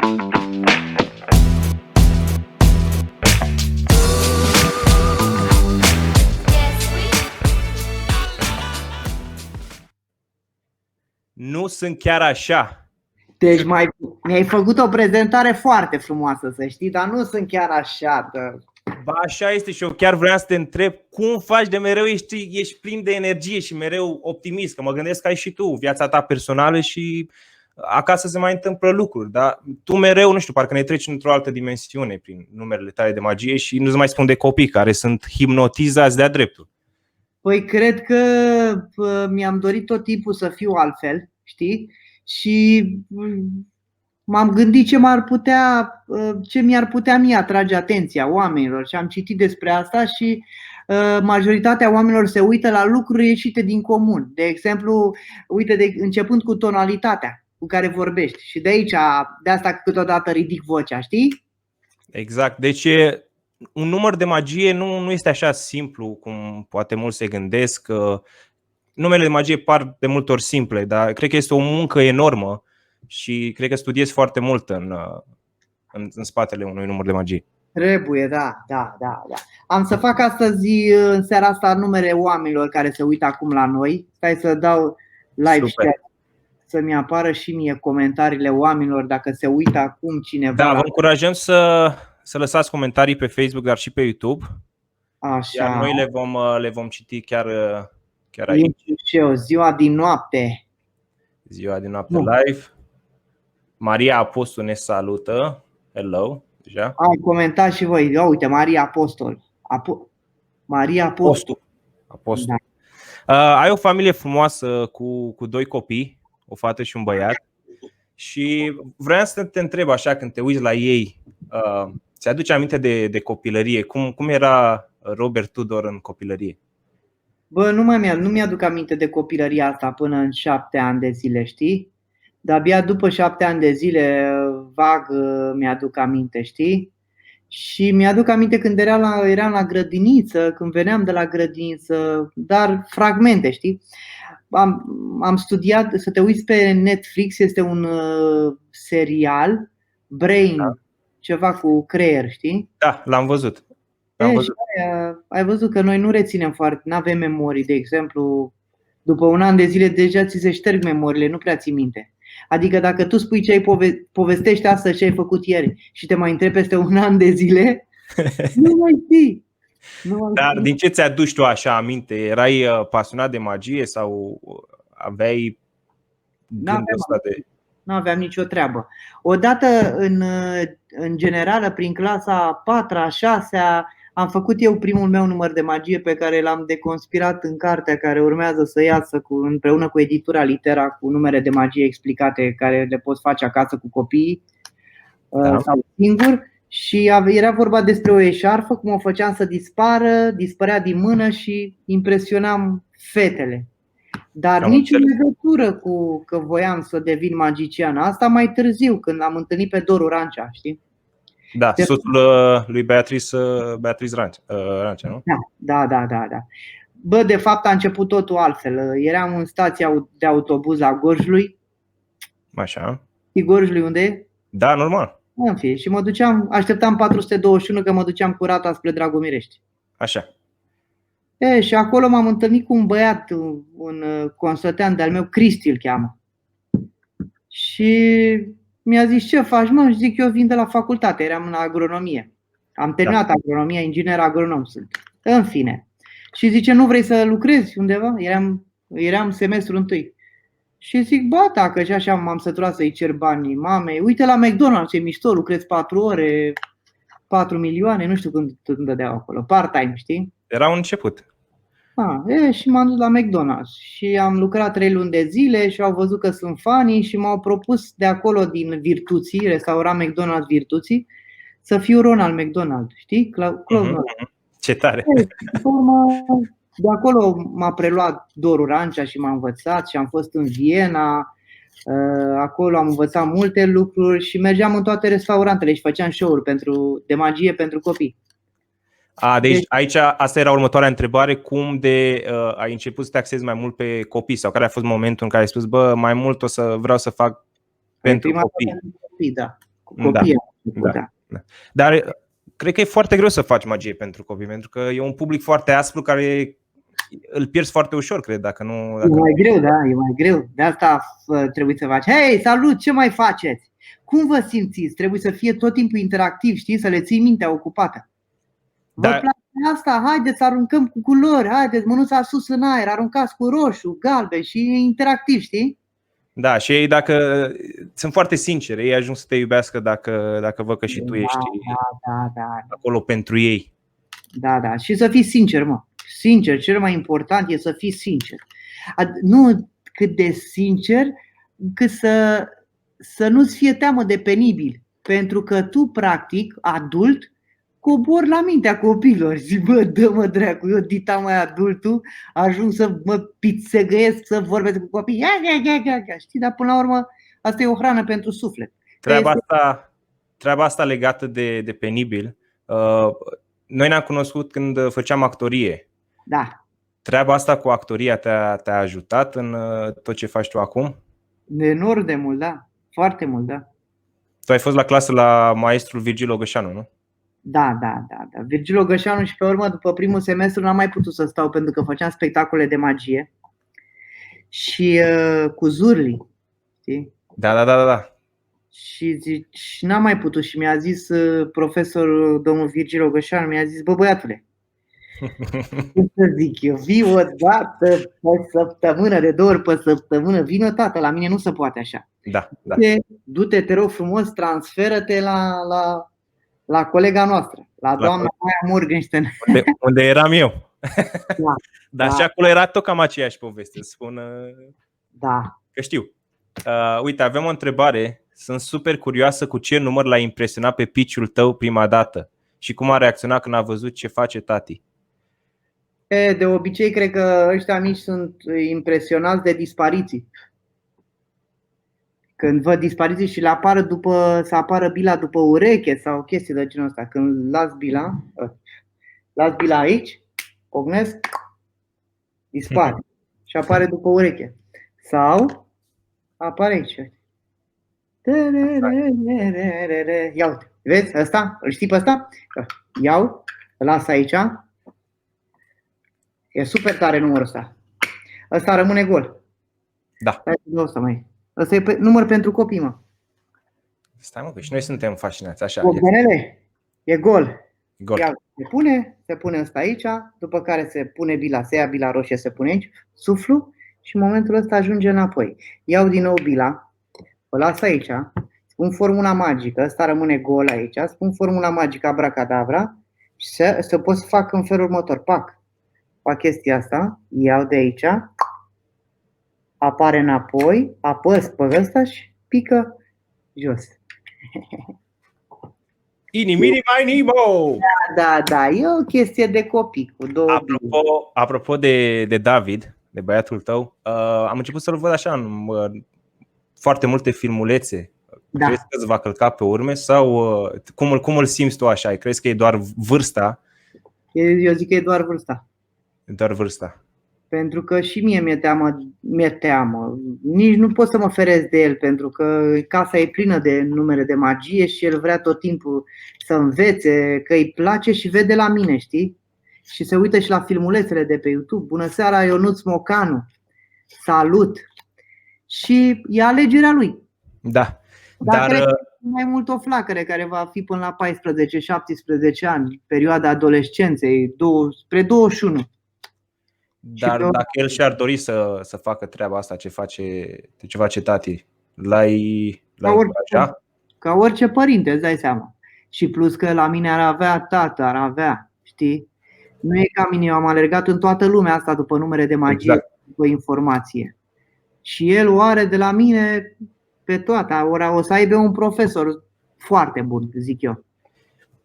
Nu sunt chiar așa. Deci mi-ai făcut o prezentare foarte frumoasă, să știi, dar nu sunt chiar așa. Ba, așa este și eu chiar vreau să te întreb cum faci de mereu ești plin de energie și mereu optimist, că mă gândesc că ai și tu viața ta personală și acasă se mai întâmplă lucruri, dar tu mereu, nu știu, parcă ne treci într-o altă dimensiune prin numerele tale de magie și nu-ți mai spun de copii care sunt hipnotizați de-a dreptul. Păi cred că mi-am dorit tot timpul să fiu altfel, știi? Și m-am gândit ce mi-ar putea mie atrage atenția oamenilor și am citit despre asta și majoritatea oamenilor se uită la lucruri ieșite din comun. De exemplu, uite, începând cu tonalitatea cu care vorbești și de asta câteodată ridic vocea, știi? Exact, deci un număr de magie nu este așa simplu cum poate mulți se gândesc. Numele de magie par de multe ori simple, dar cred că este o muncă enormă și cred că studiezi foarte mult în spatele unui număr de magie. Trebuie, da. Am să fac astăzi, în seara asta, numele oamenilor care se uită acum la noi. Stai să dau live share, să-mi apară și mie comentariile oamenilor dacă se uită acum cineva. Da, vă încurajăm să lăsați comentarii pe Facebook, dar și pe YouTube. Așa. Iar noi le vom citi chiar aici. Și eu, ziua din noapte. Ziua din noapte live. Maria Apostol ne salută. Hello. Deja. Ai comentat și voi. Ia uite, Maria Apostol. Maria Apostol. Da. Ai o familie frumoasă cu 2 copii, o fată și un băiat. Și vreau să te întreb așa, când te uiți la ei, ți-aduce aminte de copilărie? Cum era Robert Tudor în copilărie? Bă, nu mi-aduc aminte de copilăria asta până în 7 ani de zile, știi? Dar abia după 7 ani de zile vag mi-aduc aminte, știi? Și mi-aduc aminte când eram la grădiniță, când veneam de la grădiniță, dar fragmente, știi? Am studiat, să te uiți pe Netflix, este un serial, Brain, ceva cu creier, știi? Da, l-am văzut. Ai văzut că noi nu reținem foarte, nu avem memorii, de exemplu, după un an de zile deja ți se șterg memoriile, nu prea ții minte. Adică dacă tu spui ce ai povestești astăzi ce ai făcut ieri și te mai întrebi peste un an de zile, nu mai știi. Dar din ce ți-aduci tu așa aminte? Erai pasionat de magie sau aveai gândul ăsta de... Nu aveam nicio treabă. Odată, în generală, prin clasa 4-a, 6-a, am făcut eu primul meu număr de magie pe care l-am deconspirat în cartea care urmează să iasă împreună cu editura Litera, cu numere de magie explicate care le poți face acasă cu copiii sau singur. Și era vorba despre o eșarfă, cum o făceam să dispărea din mână și impresionam fetele. Dar nicio legătură cu că voiam să devin magician. Asta mai târziu, când am întâlnit pe Doru Rancea, știi? Da, soțul lui Beatrice Rancea, nu? Da. Bă, de fapt a început totul altfel. Eram în stația de autobuz a Gorjului. Așa. Știi Gorjului unde e? Da, normal. În fine, și așteptam 421 că mă duceam cu rata spre Dragomirești. Așa. Și acolo m-am întâlnit cu un băiat, un consătean de-al meu, Cristi îl cheamă. Și mi-a zis, ce faci, mă? Și zic, eu vin de la facultate, eram în agronomie. Am terminat agronomia, inginer agronom sunt. În fine. Și zice, nu vrei să lucrezi undeva? Eram semestrul 1. Și zic, ba, dacă și așa m-am săturat să-i cer banii mamei. Uite la McDonald's, ce mișto, lucrezi 4 ore, 4 milioane, nu știu când îmi dădeau acolo, part-time, știi? Era un început. Și m-am dus la McDonald's și am lucrat 3 luni de zile și au văzut că sunt fanii și m-au propus de acolo din Virtuții, restaurant McDonald's Virtuții, să fiu Ronald McDonald, știi? Ce tare! De acolo m-a preluat Doru Rancea și m-a învățat și am fost în Viena. Acolo am învățat multe lucruri și mergeam în toate restaurantele și făceam show-uri de magie pentru copii. Deci aici asta era următoarea întrebare. Cum ai început să te axezi mai mult pe copii? Sau care a fost momentul în care ai spus, bă, mai mult vreau să fac pentru copii? Da. copiii. Da. Dar cred că e foarte greu să faci magie pentru copii, pentru că e un public foarte aspru care îl pierzi foarte ușor, cred, dacă nu... E mai greu, da, e mai greu. De asta trebuie să faci. Hei, salut, ce mai faceți? Cum vă simțiți? Trebuie să fie tot timpul interactiv, știi? Să le ții mintea ocupată. Vă place asta? Haideți să aruncăm cu culori, haideți, mânuța sus în aer, aruncați cu roșu, galben și interactiv, știi? Da, și ei dacă sunt foarte sinceri, ei ajung să te iubească dacă văd că și tu ești acolo pentru ei. Da, și să fii sincer, mă. Sincer, cel mai important e să fii sincer. Nu cât de sincer, cât să nu-ți fie teamă de penibil. Pentru că tu, practic, adult, cobor la mintea copiilor. Zic, bă, dă-mă dracu, eu dita mai adultul, ajung să mă pițegăiesc, să vorbesc cu copii. Știi, dar până la urmă, asta e o hrană pentru suflet. Treaba asta legată de penibil, noi ne-am cunoscut când făceam actorie. Da. Treaba asta cu actoria te-a ajutat în tot ce faci tu acum? Enorm de mult, da. Foarte mult, da. Tu ai fost la clasă la maestrul Virgil Ogășanu, nu? Da. Virgil Ogășanu și pe urmă, după primul semestru, n-am mai putut să stau pentru că făceam spectacole de magie. Și cu Zurli, știi? Da. Și n-am mai putut și mi-a zis profesorul, domnul Virgil Ogășanu, mi-a zis, bă, băiatule, cum să zic eu, vii o dată pe săptămână, de 2 ori pe săptămână, vină tată, la mine nu se poate așa. Da. Du-te, te rog frumos, transferă-te la colega noastră, la doamna Maia Morgenstern. Unde eram eu. Dar și acolo era tot cam aceeași poveste, spun că știu. Uite, avem o întrebare. Sunt super curioasă cu ce număr l-a impresionat pe piciul tău prima dată și cum a reacționat când a văzut ce face tati. De obicei, cred că ăștia mici sunt impresionați de dispariții. Când văd dispariții și să apară bila după ureche sau chestii de genul ăsta. Când las bila aici, pognesc, dispare și apare după ureche. Sau apare aici. Ia uite, vezi ăsta? Îl știi pe ăsta? Iau, îl las aici. E super tare numărul ăsta. Ăsta rămâne gol. Da. Ăsta e număr pentru copii, mă. Stai, mă, că și noi suntem fascinați așa. E gol. Ia, se pune ăsta aici, după care se pune bila, se ia bila roșie, se pune aici, suflu și în momentul ăsta ajunge înapoi. Iau din nou bila, o las aici, spun formula magică, ăsta rămâne gol aici, spun formula magică abracadabra și să pot să fac în felul următor. Fac chestia asta, iau de aici, apare înapoi, apăs pe ăsta și pică jos. Inimini mai nimo! Da, e o chestie de copii cu două. Apropo de David, de băiatul tău, am început să-l văd așa în foarte multe filmulețe. Da. Crezi că îți va călca pe urme sau cum îl simți tu așa? Crezi că e doar vârsta? Eu zic că e doar vârsta. E doar vârsta. Pentru că și mie mi-e teamă. Nici nu pot să mă feresc de el, pentru că casa e plină de numere de magie și el vrea tot timpul să învețe, că îi place și vede la mine, știi? Și se uită și la filmulețele de pe YouTube. Bună seara, Ionuț Mocanu. Salut! Și e alegerea lui. Da. Dar cred că mai mult o flacără care va fi până la 14-17 ani, perioada adolescenței, spre 21. Dar dacă el și-ar dori să facă treaba asta ce face tati, l-ai încuraja? Ca orice părinte, îți dai seama. Și plus că la mine ar avea tată, știi? Nu e ca mine, eu am alergat în toată lumea asta după numere de magie, exact. După informație. Și el o are de la mine pe toate. O să aibă un profesor foarte bun, zic eu.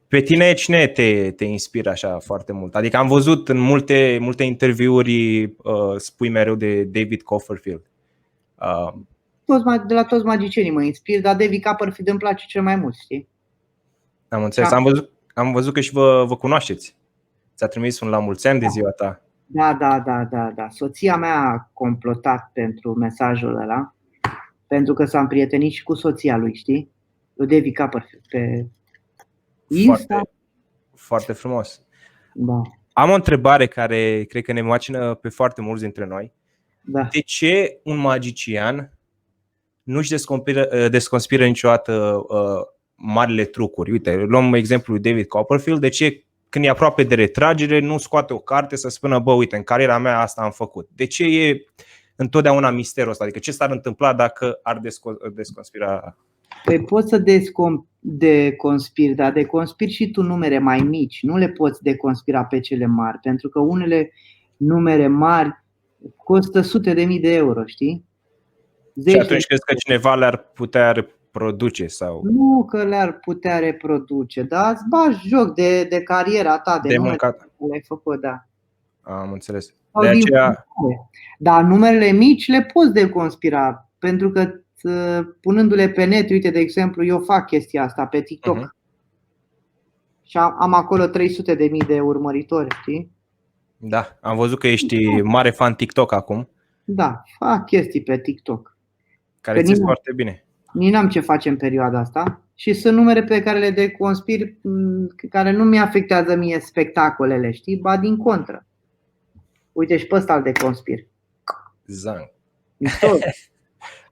Pe tine cine te inspiră așa foarte mult? Adică am văzut în multe interviuri spui mereu de David Copperfield. De la toți magicienii mă inspir, dar David Copperfield îmi place cel mai mult, știi? Am înțeles. Am văzut că și vă cunoașteți. Ți-a trimis un la mulți ani de ziua ta. Da. Soția mea a complotat pentru mesajul ăla, pentru că s-a împrietenit și cu soția lui, știi? David Copperfield pe Insta. Foarte, foarte frumos. Da. Am o întrebare care cred că ne macină pe foarte mulți dintre noi. Da. De ce un magician nu-și desconspiră niciodată marile trucuri? Uite, luăm exemplul lui David Copperfield. De ce când e aproape de retragere nu scoate o carte să spună, bă, uite, în cariera mea asta am făcut? De ce e întotdeauna misterul ăsta? Adică ce s-ar întâmpla dacă ar desconspira? Păi poți să deconspiri, dar deconspiri și tu numere mai mici. Nu le poți deconspira pe cele mari, pentru că unele numere mari costă sute de mii de euro, știi? Și atunci crezi că cineva le-ar putea reproduce? Sau? Nu că le-ar putea reproduce, dar îți bagi joc de cariera ta, de numele care le-ai făcut, da. Am înțeles. De aceea... Dar numerele mici le poți deconspira, pentru că punându-le pe net, uite, de exemplu, eu fac chestia asta pe TikTok și am acolo 300.000 de urmăritori, știi? Da, am văzut că ești mare fan TikTok acum. Da, fac chestii pe TikTok. Care ți-e foarte bine. Nici n-am ce face în perioada asta și sunt numere pe care le deconspir, care nu mi afectează mie spectacolele, știi? Ba din contră. Uite și pe ăsta îl deconspir. Zang.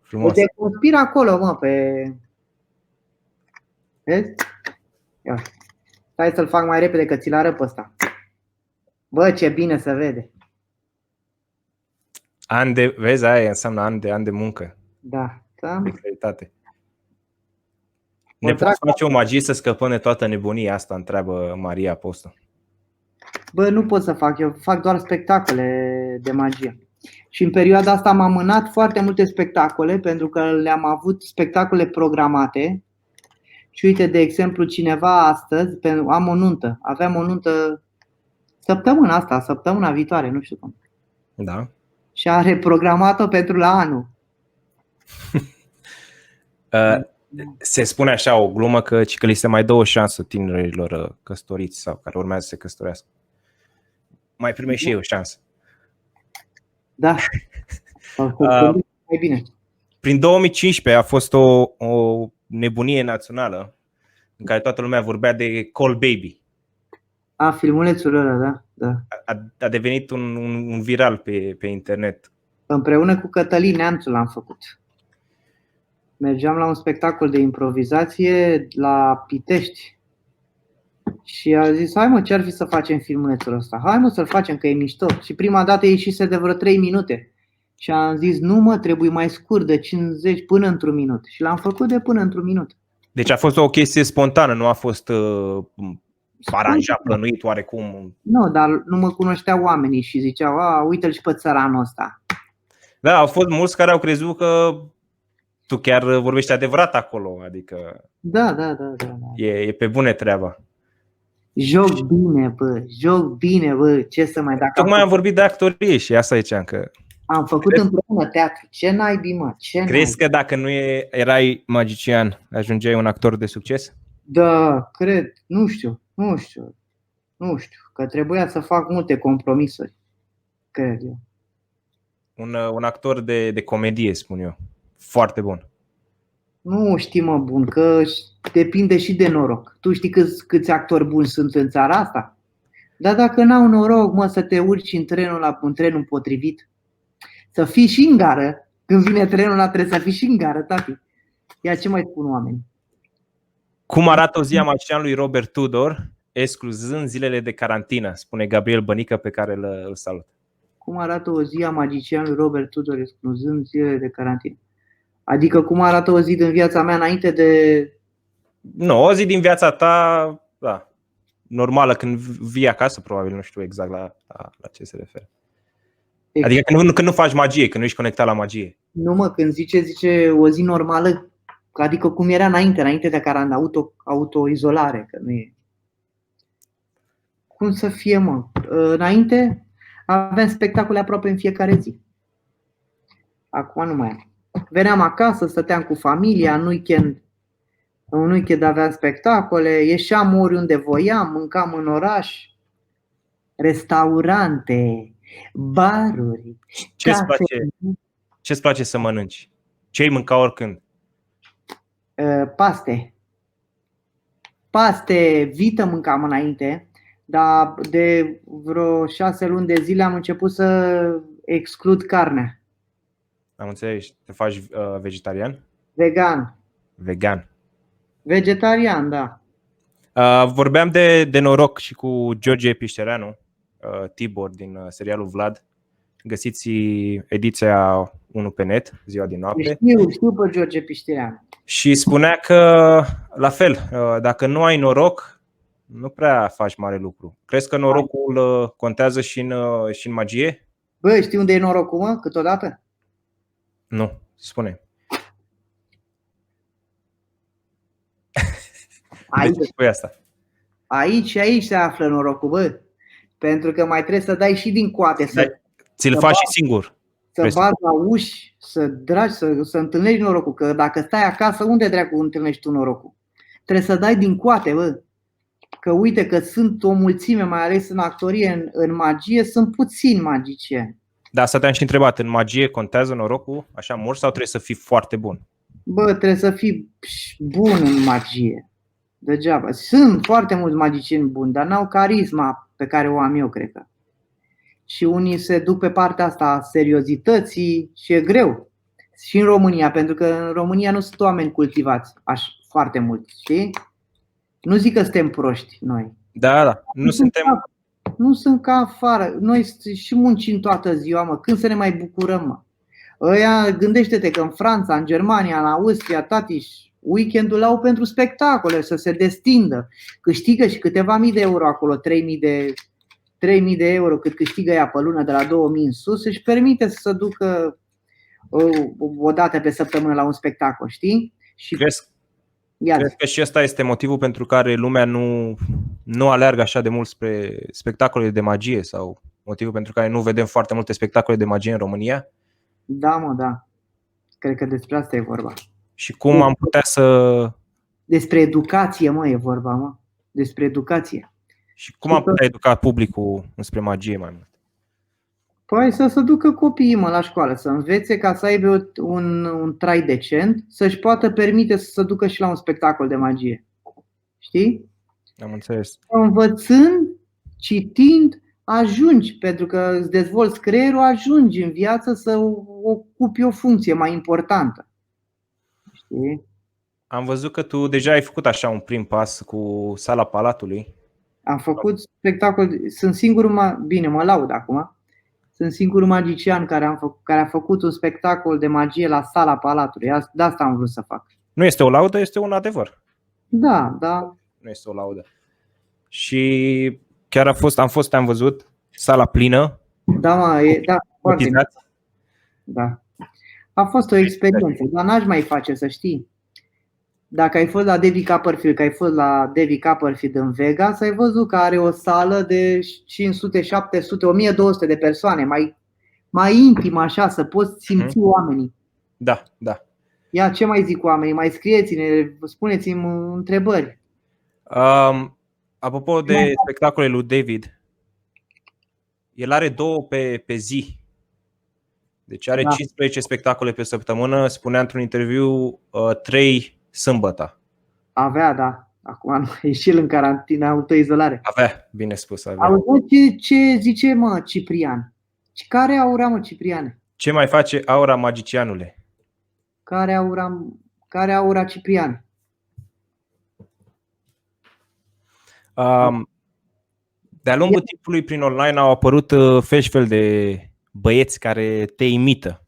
Frumos. Îl deconspir acolo, mă, pe... Vezi? Ia. Stai să-l fac mai repede că ți-l arăt pe ăsta. Bă, ce bine se vede. Vezi, aia înseamnă ani de muncă. Da. De calitate. Ne poți face o magie să scăpăm de toată nebunia asta, întreabă Maria Apostol. Bă, nu pot să fac, eu fac doar spectacole de magie. Și în perioada asta am amânat foarte multe spectacole, pentru că le-am avut spectacole programate. Și uite, de exemplu, cineva astăzi, am o nuntă, aveam o nuntă săptămâna asta, săptămâna viitoare, nu știu cum. Da. Și are programat-o pentru la anul. Se spune așa o glumă că li se mai dă o șansă tinerilor căsătoriți sau care urmează să se căsătorească. Mai primești și eu o șansă. Da. Mai bine. Prin 2015 a fost o nebunie națională în care toată lumea vorbea de Call Baby. Filmulețul ăla, da. A devenit un viral pe internet. Împreună cu Cătălin Neamțu l-am făcut. Mergeam la un spectacol de improvizație la Pitești și a zis, hai mă, ce-ar fi să facem filmulețul ăsta? Hai mă să-l facem că e mișto. Și prima dată ieșise de vreo 3 minute. Și am zis, nu mă, trebuie mai scurt, de 50 până într-un minut. Și l-am făcut de până într-un minut. Deci a fost o chestie spontană, nu a fost aranjat, plănuit oarecum. Nu, dar nu mă cunoșteau oamenii și ziceau, uite-l și pe țăranul ăsta. Da, au fost mulți care au crezut că tu chiar vorbești adevărat acolo, adică Da. E pe bune treaba. Joc bine, bă, ce să mai dacă. Tocmai am vorbit de actorie și asta ziceam că am făcut împreună teatru. Ce naibii, mă? Crezi că dacă nu erai magician, ajungeai un actor de succes? Da, cred, nu știu, că trebuia să fac multe compromisuri, cred eu. Un actor de comedie, spun eu. Foarte bun. Nu știi, mă, bun, că depinde și de noroc. Tu știi câți actori buni sunt în țara asta? Dar dacă n-au noroc, mă, să te urci în trenul potrivit, să fii și în gară, când vine trenul ăla trebuie să fii și în gară, tati. Ia ce mai spun oamenii? Cum arată o zi a magicianului Robert Tudor, excluzând zilele de carantină, spune Gabriel Bănică, pe care îl salut. Cum arată o zi a magicianului Robert Tudor, excluzând zilele de carantină? Adică cum arată o zi din viața mea înainte de... Nu, o zi din viața ta, da, normală, când vii acasă, probabil, nu știu exact la ce se referă. Adică când nu faci magie, când nu ești conectat la magie. Nu, mă, când zice o zi normală, adică cum era înainte de carantină, autoizolare, că nu e. Cum să fie, mă? Înainte aveam spectacole aproape în fiecare zi. Acum nu mai am. Veneam acasă, stăteam cu familia, în weekend aveam spectacole, ieșeam oriunde voiam, mâncam în oraș, restaurante, baruri. Ce-ți place să mănânci? Ce-ai mânca oricând? Paste. paste vită mâncam înainte, dar de vreo 6 luni de zile am început să exclud carnea. Am înțeles. Te faci vegetarian? Vegan. Vegan. Vegetarian, da. Vorbeam de noroc și cu George Piștereanu, Tibor din serialul Vlad. Găsiți ediția 1 pe net, ziua din noapte. Știu pe George Piștereanu. Și spunea că, la fel, dacă nu ai noroc, nu prea faci mare lucru. Crezi că norocul contează și în magie? Bă, știi unde e norocul, mă, câteodată? Nu, spune. Aici, De ce spui asta? aici se află norocul, bă. Pentru că mai trebuie să dai și din coate, Ți-l faci și singur. să bați la uși, să întâlnești norocul. Că dacă stai acasă, unde dracu întâlnești tu norocul? Trebuie să dai din coate, bă. Că uite că sunt o mulțime, mai ales în actorie, în magie, sunt puțini magicieni. Da, asta te-am și întrebat. În magie contează norocul așa mult sau trebuie să fii foarte bun? Bă, trebuie să fii bun în magie. Degeaba. Sunt foarte mulți magicieni buni, dar n-au carisma pe care o am eu, cred că. Și unii se duc pe partea asta a seriozității și e greu. Și în România, pentru că în România nu sunt oameni cultivați foarte mult, știi? Nu zic că suntem proști noi. Da. Nu sunt ca afară. Noi și muncim toată ziua, mă. Când să ne mai bucurăm, mă? Ăia, gândește-te că în Franța, în Germania, în Austria, tatiș, weekendul au pentru spectacole, să se destindă. Câștigă și câteva mii de euro acolo, 3.000 de euro cât câștigă ea pe lună, de la 2.000 în sus, își permite să se ducă o dată pe săptămână la un spectacol, știi? Și Crezi că și ăsta este motivul pentru care lumea nu aleargă așa de mult spre spectacole de magie sau motivul pentru care nu vedem foarte multe spectacole de magie în România? Da, mă, da. Cred că despre asta e vorba. Și cum am putea să... Despre educație, mă, e vorba, mă. Despre educație. Și cum am putea educa publicul înspre magie mai mult? Păi să se ducă copiii, mă, la școală, să învețe ca să aibă un trai decent, să-și poată permite să se ducă și la un spectacol de magie. Știi? Am înțeles. Învățând, citind, ajungi, pentru că îți dezvolți creierul, ajungi în viață să ocupi o funcție mai importantă. Știi? Am văzut că tu deja ai făcut așa un prim pas cu Sala Palatului. Am făcut spectacol, sunt singurul, bine, mă laud acum. Sunt singurul magician care a făcut un spectacol de magie la Sala Palatului. De asta am vrut să fac. Nu este o laudă, este un adevăr. Da. Nu este o laudă. Și chiar am văzut, sala plină. Da, foarte bine. Da. A fost o experiență, dar n-aș mai face, să știi. Dacă ai fost la David Copperfield în Vegas, ai văzut că are o sală de 500, 700, 1200 de persoane, mai intim așa, să poți simți oamenii. Da. Ia, ce mai zic oamenii? Mai scrieți-ne, spuneți-mi întrebări. Apropo de spectacolele lui David, el are 2 pe zi. Deci are 15 spectacole pe săptămână, spunea într-un interviu 3 sâmbătă. Avea, da. Acum e și el în carantină, autoizolare. Avea, bine spus. Auzi ce zice, mă, Ciprian? Care aura, mă, Cipriane? Ce mai face aura magicianule? Care aura, Ciprian? De-a lungul timpului prin online au apărut fel și fel de băieți care te imită.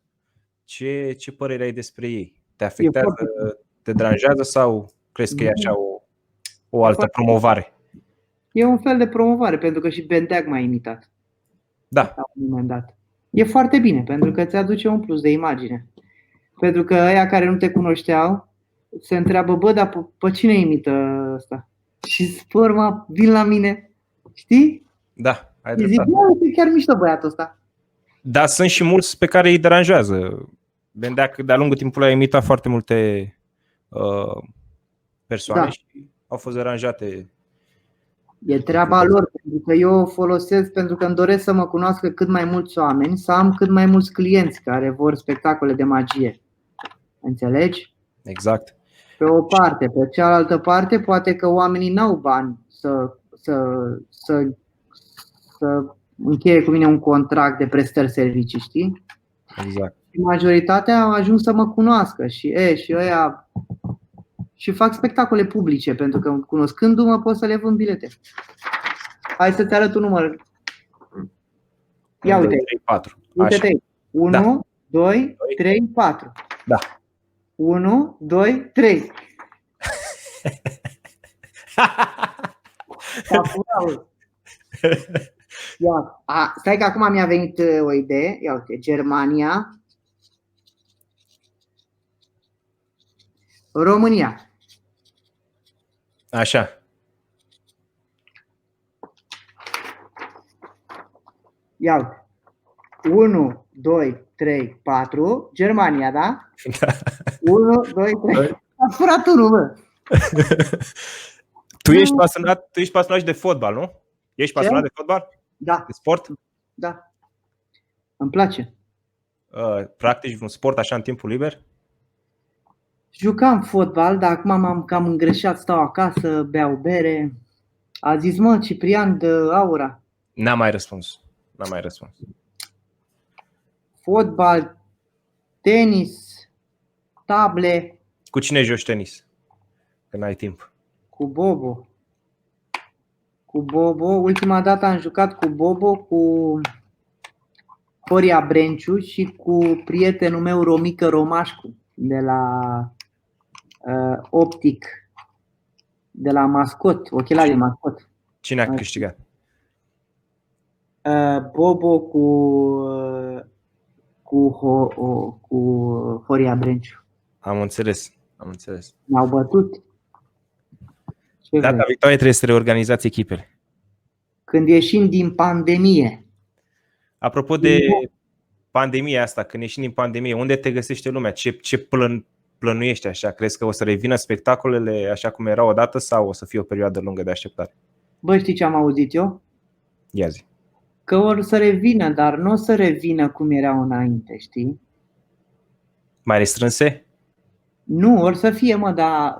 Ce părere ai despre ei? Te afectează, te deranjează sau crezi că e așa o altă promovare? E un fel de promovare, pentru că și Bendeac m-a imitat. Da. La un moment dat. E foarte bine, pentru că îți aduce un plus de imagine. Pentru că ăia care nu te cunoșteau se întreabă, bă, dar pe cine imită ăsta? Și spun, mă, vin la mine. Știi? Da, ai dreptate. Zic, bă, e chiar mișto băiatul ăsta. Dar sunt și mulți pe care îi deranjează. Bendeac de-a lungul timpului a imitat foarte multe persoane și au fost deranjate. E treaba lor, pentru că eu o folosesc pentru că îmi doresc să mă cunoască cât mai mulți oameni, să am cât mai mulți clienți care vor spectacole de magie. Înțelegi? Exact. Pe o parte, pe cealaltă parte, poate că oamenii n-au bani să încheie cu mine un contract de prestări servicii, știi? Exact. Și majoritatea au ajuns să mă cunoască și ăia și fac spectacole publice, pentru că cunoscându-mă pot să le vând bilete. Hai să-ți arăt un număr. Ia uite. 3, 4. Uite-te. 1, Da. 2, 3, 4. Da. 1, 2, 3. Stai că acum mi-a venit o idee. Ia uite, Germania, România. Așa. Ia uite. 1, 2, 3, 4. Germania, da? Da. 1, 2, 3. A furat unul, bă. Tu ești pasionat și de fotbal, nu? Ești pasionat de fotbal? Da. De sport? Da. Îmi place. Practici un sport așa în timpul liber? Jucam fotbal, dar acum m-am cam îngreșat, stau acasă, beau bere. A zis, mă, Ciprian de Aura. N-am mai răspuns. Fotbal, tenis, table. Cu cine joci tenis? Când ai timp. Cu Bobo. Ultima dată am jucat cu Bobo, cu Horia Brenciu și cu prietenul meu Romică Romașcu de la Optic, de la Mascot, ochelarii Mascot. Cine a câștigat? Bobo cu Horia Brenciu. Am înțeles. Ne-au bătut. Data viitoare trebuie să reorganizați echipele. Când ieșim din pandemie. Apropo de pandemia asta, când ieșim din pandemie, unde te găsește lumea? Ce plănuiești așa? Crezi că o să revină spectacolele așa cum erau odată sau o să fie o perioadă lungă de așteptare? Bă, știi ce am auzit eu? Ia zi. Că or să revină, dar nu o să revină cum erau înainte, știi? Mai restrânse? Nu, or să fie, mă, dar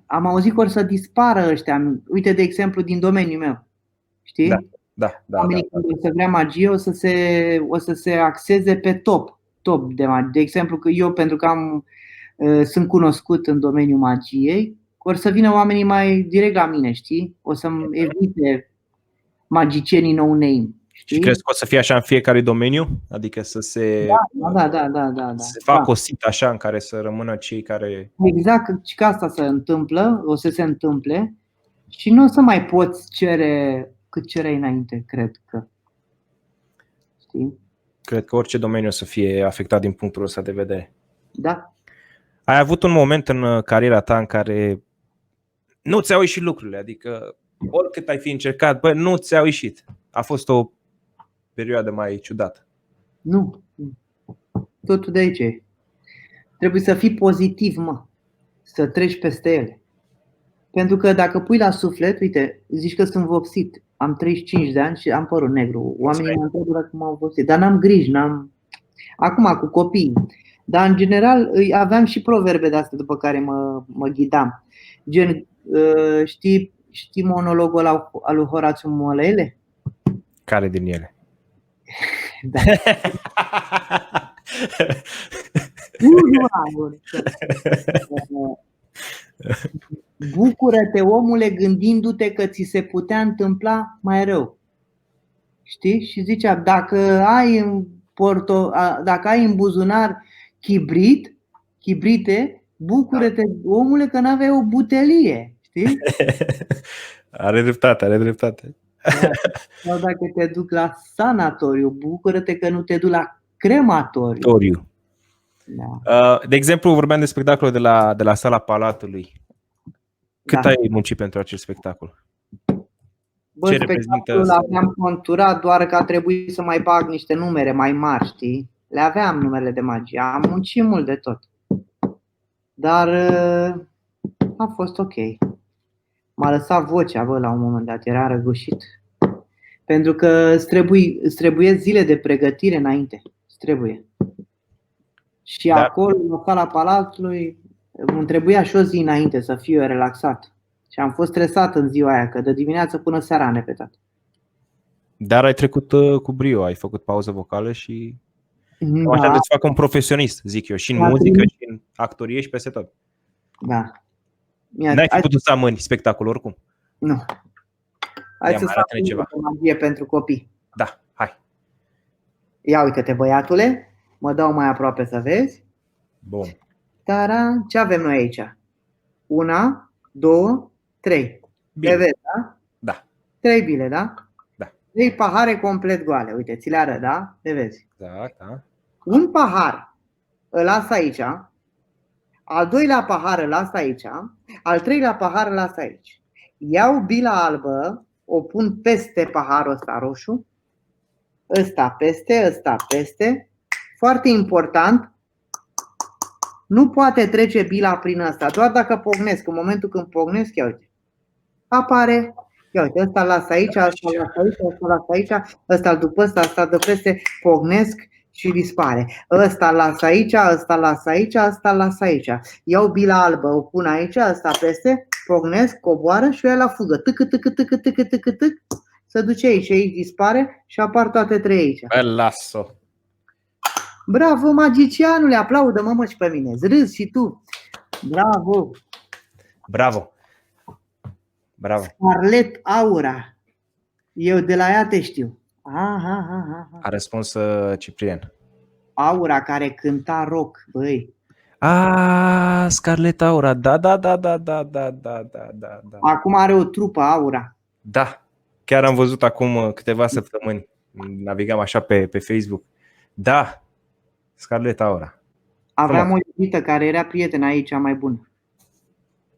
am auzit că or să dispară ăștia. Uite, de exemplu, din domeniul meu. Știi? Da. Oamenii când o să vrea magie o să se axeze pe top de magie. De exemplu, că eu, pentru că sunt cunoscut în domeniul magiei, or să vină oamenii mai direct la mine, știi? O să-mi evite magicienii no-name. Și crezi că o să fie așa în fiecare domeniu? Adică să se Se facă o sită așa în care să rămână cei care... Exact, și că asta se întâmplă, o să se întâmple și nu o să mai poți cere cât cereai înainte, cred că. Știi? Cred că orice domeniu o să fie afectat din punctul ăsta de vedere. Da. Ai avut un moment în cariera ta în care nu ți-au ieșit lucrurile, adică oricât ai fi încercat, nu ți-au ieșit. A fost o perioadă mai ciudată. Nu. Totul de aici e. Trebuie să fii pozitiv, mă. Să treci peste ele. Pentru că dacă pui la suflet, uite, zici că sunt vopsit. Am 35 de ani și am părul negru. Oamenii mă întreabă dacă m-au vopsit. Dar n-am griji, acum cu copii. Dar în general aveam și proverbe de astea după care mă ghidam. Gen, știi monologul al lui Horațiu Molele? Care din ele? Da. Bucură-te, omule, gândindu-te că ți se putea întâmpla mai rău. Știi? Și zicea, dacă ai în buzunar chibrite, bucură-te, omule, că n-aveai o butelie. Știi? Are dreptate. Sau dacă te duc la sanatoriu, bucură-te că nu te duc la crematoriu. Da. De exemplu, vorbeam de spectacolul de la Sala Palatului. Cât ai muncit pentru acel spectacol? Bă, spectacolul l-aveam conturat, doar că a trebuit să mai bag niște numere mai mari, știi? Le aveam numerele de magie, am muncit mult de tot. Dar a fost ok. M-a lăsat vocea, la un moment dat, era răgușit. Pentru că îți trebuie zile de pregătire înainte. Îți trebuie. Și Da. acolo, în sala palatului, îmi trebuia și o zi înainte să fiu relaxat. Și am fost stresat în ziua aia, că de dimineață până seara am repetat. Dar ai trecut cu brio, ai făcut pauză vocală și așa Da, trebuie să facă un profesionist, zic eu, și în muzică, și în actorie și peste tot. da. N-ai fi putut să amâni spectacolul oricum. Nu. Hai Ia, să mai fac arată-ne ceva. o magie pentru copii. Da, hai. Ia uite-te, băiatule, mă dau mai aproape să vezi. Bun. Tara, ce avem noi aici? 1, 2, 3. Bine. Le vezi, da? Da. 3 bile, da? Da. 3 pahare complet goale. Uite, ți le arăt, da? Le vezi. Da. Un pahar îl las aici, al doilea pahar îl las aici, al treilea pahar îl las aici. Iau bila albă, o pun peste paharul ăsta roșu, ăsta peste. Foarte important, nu poate trece bila prin ăsta, doar dacă pocnesc. În momentul când pocnesc, ia uite, apare, ia uite, ăsta îl las aici, ăsta îl las aici, ăsta îl las aici, ăsta îl după ăsta, ăsta de peste, pocnesc și dispare. Ăsta îl las aici, ăsta îl las aici, ăsta îl las aici. Iau bila albă, o pun aici, ăsta peste, pocnesc, coboară și o ia la fugă. Tâc, se duce aici, aici dispare și apar toate 3 aici. Las-o. Bravo, magicianule, aplaudă-mă mă și pe mine. Râzi și tu. Bravo. Bravo. Scarlet Aura. Eu de la ea te știu. A răspuns Ciprian. Aura care cânta rock, băi. Scarlet Aura. Da. Acum are o trupă, Aura. Da. Chiar am văzut acum câteva săptămâni. Navigam așa pe Facebook. Da. Scarlet Aura. Aveam o iubită care era prietena ei cea mai bună.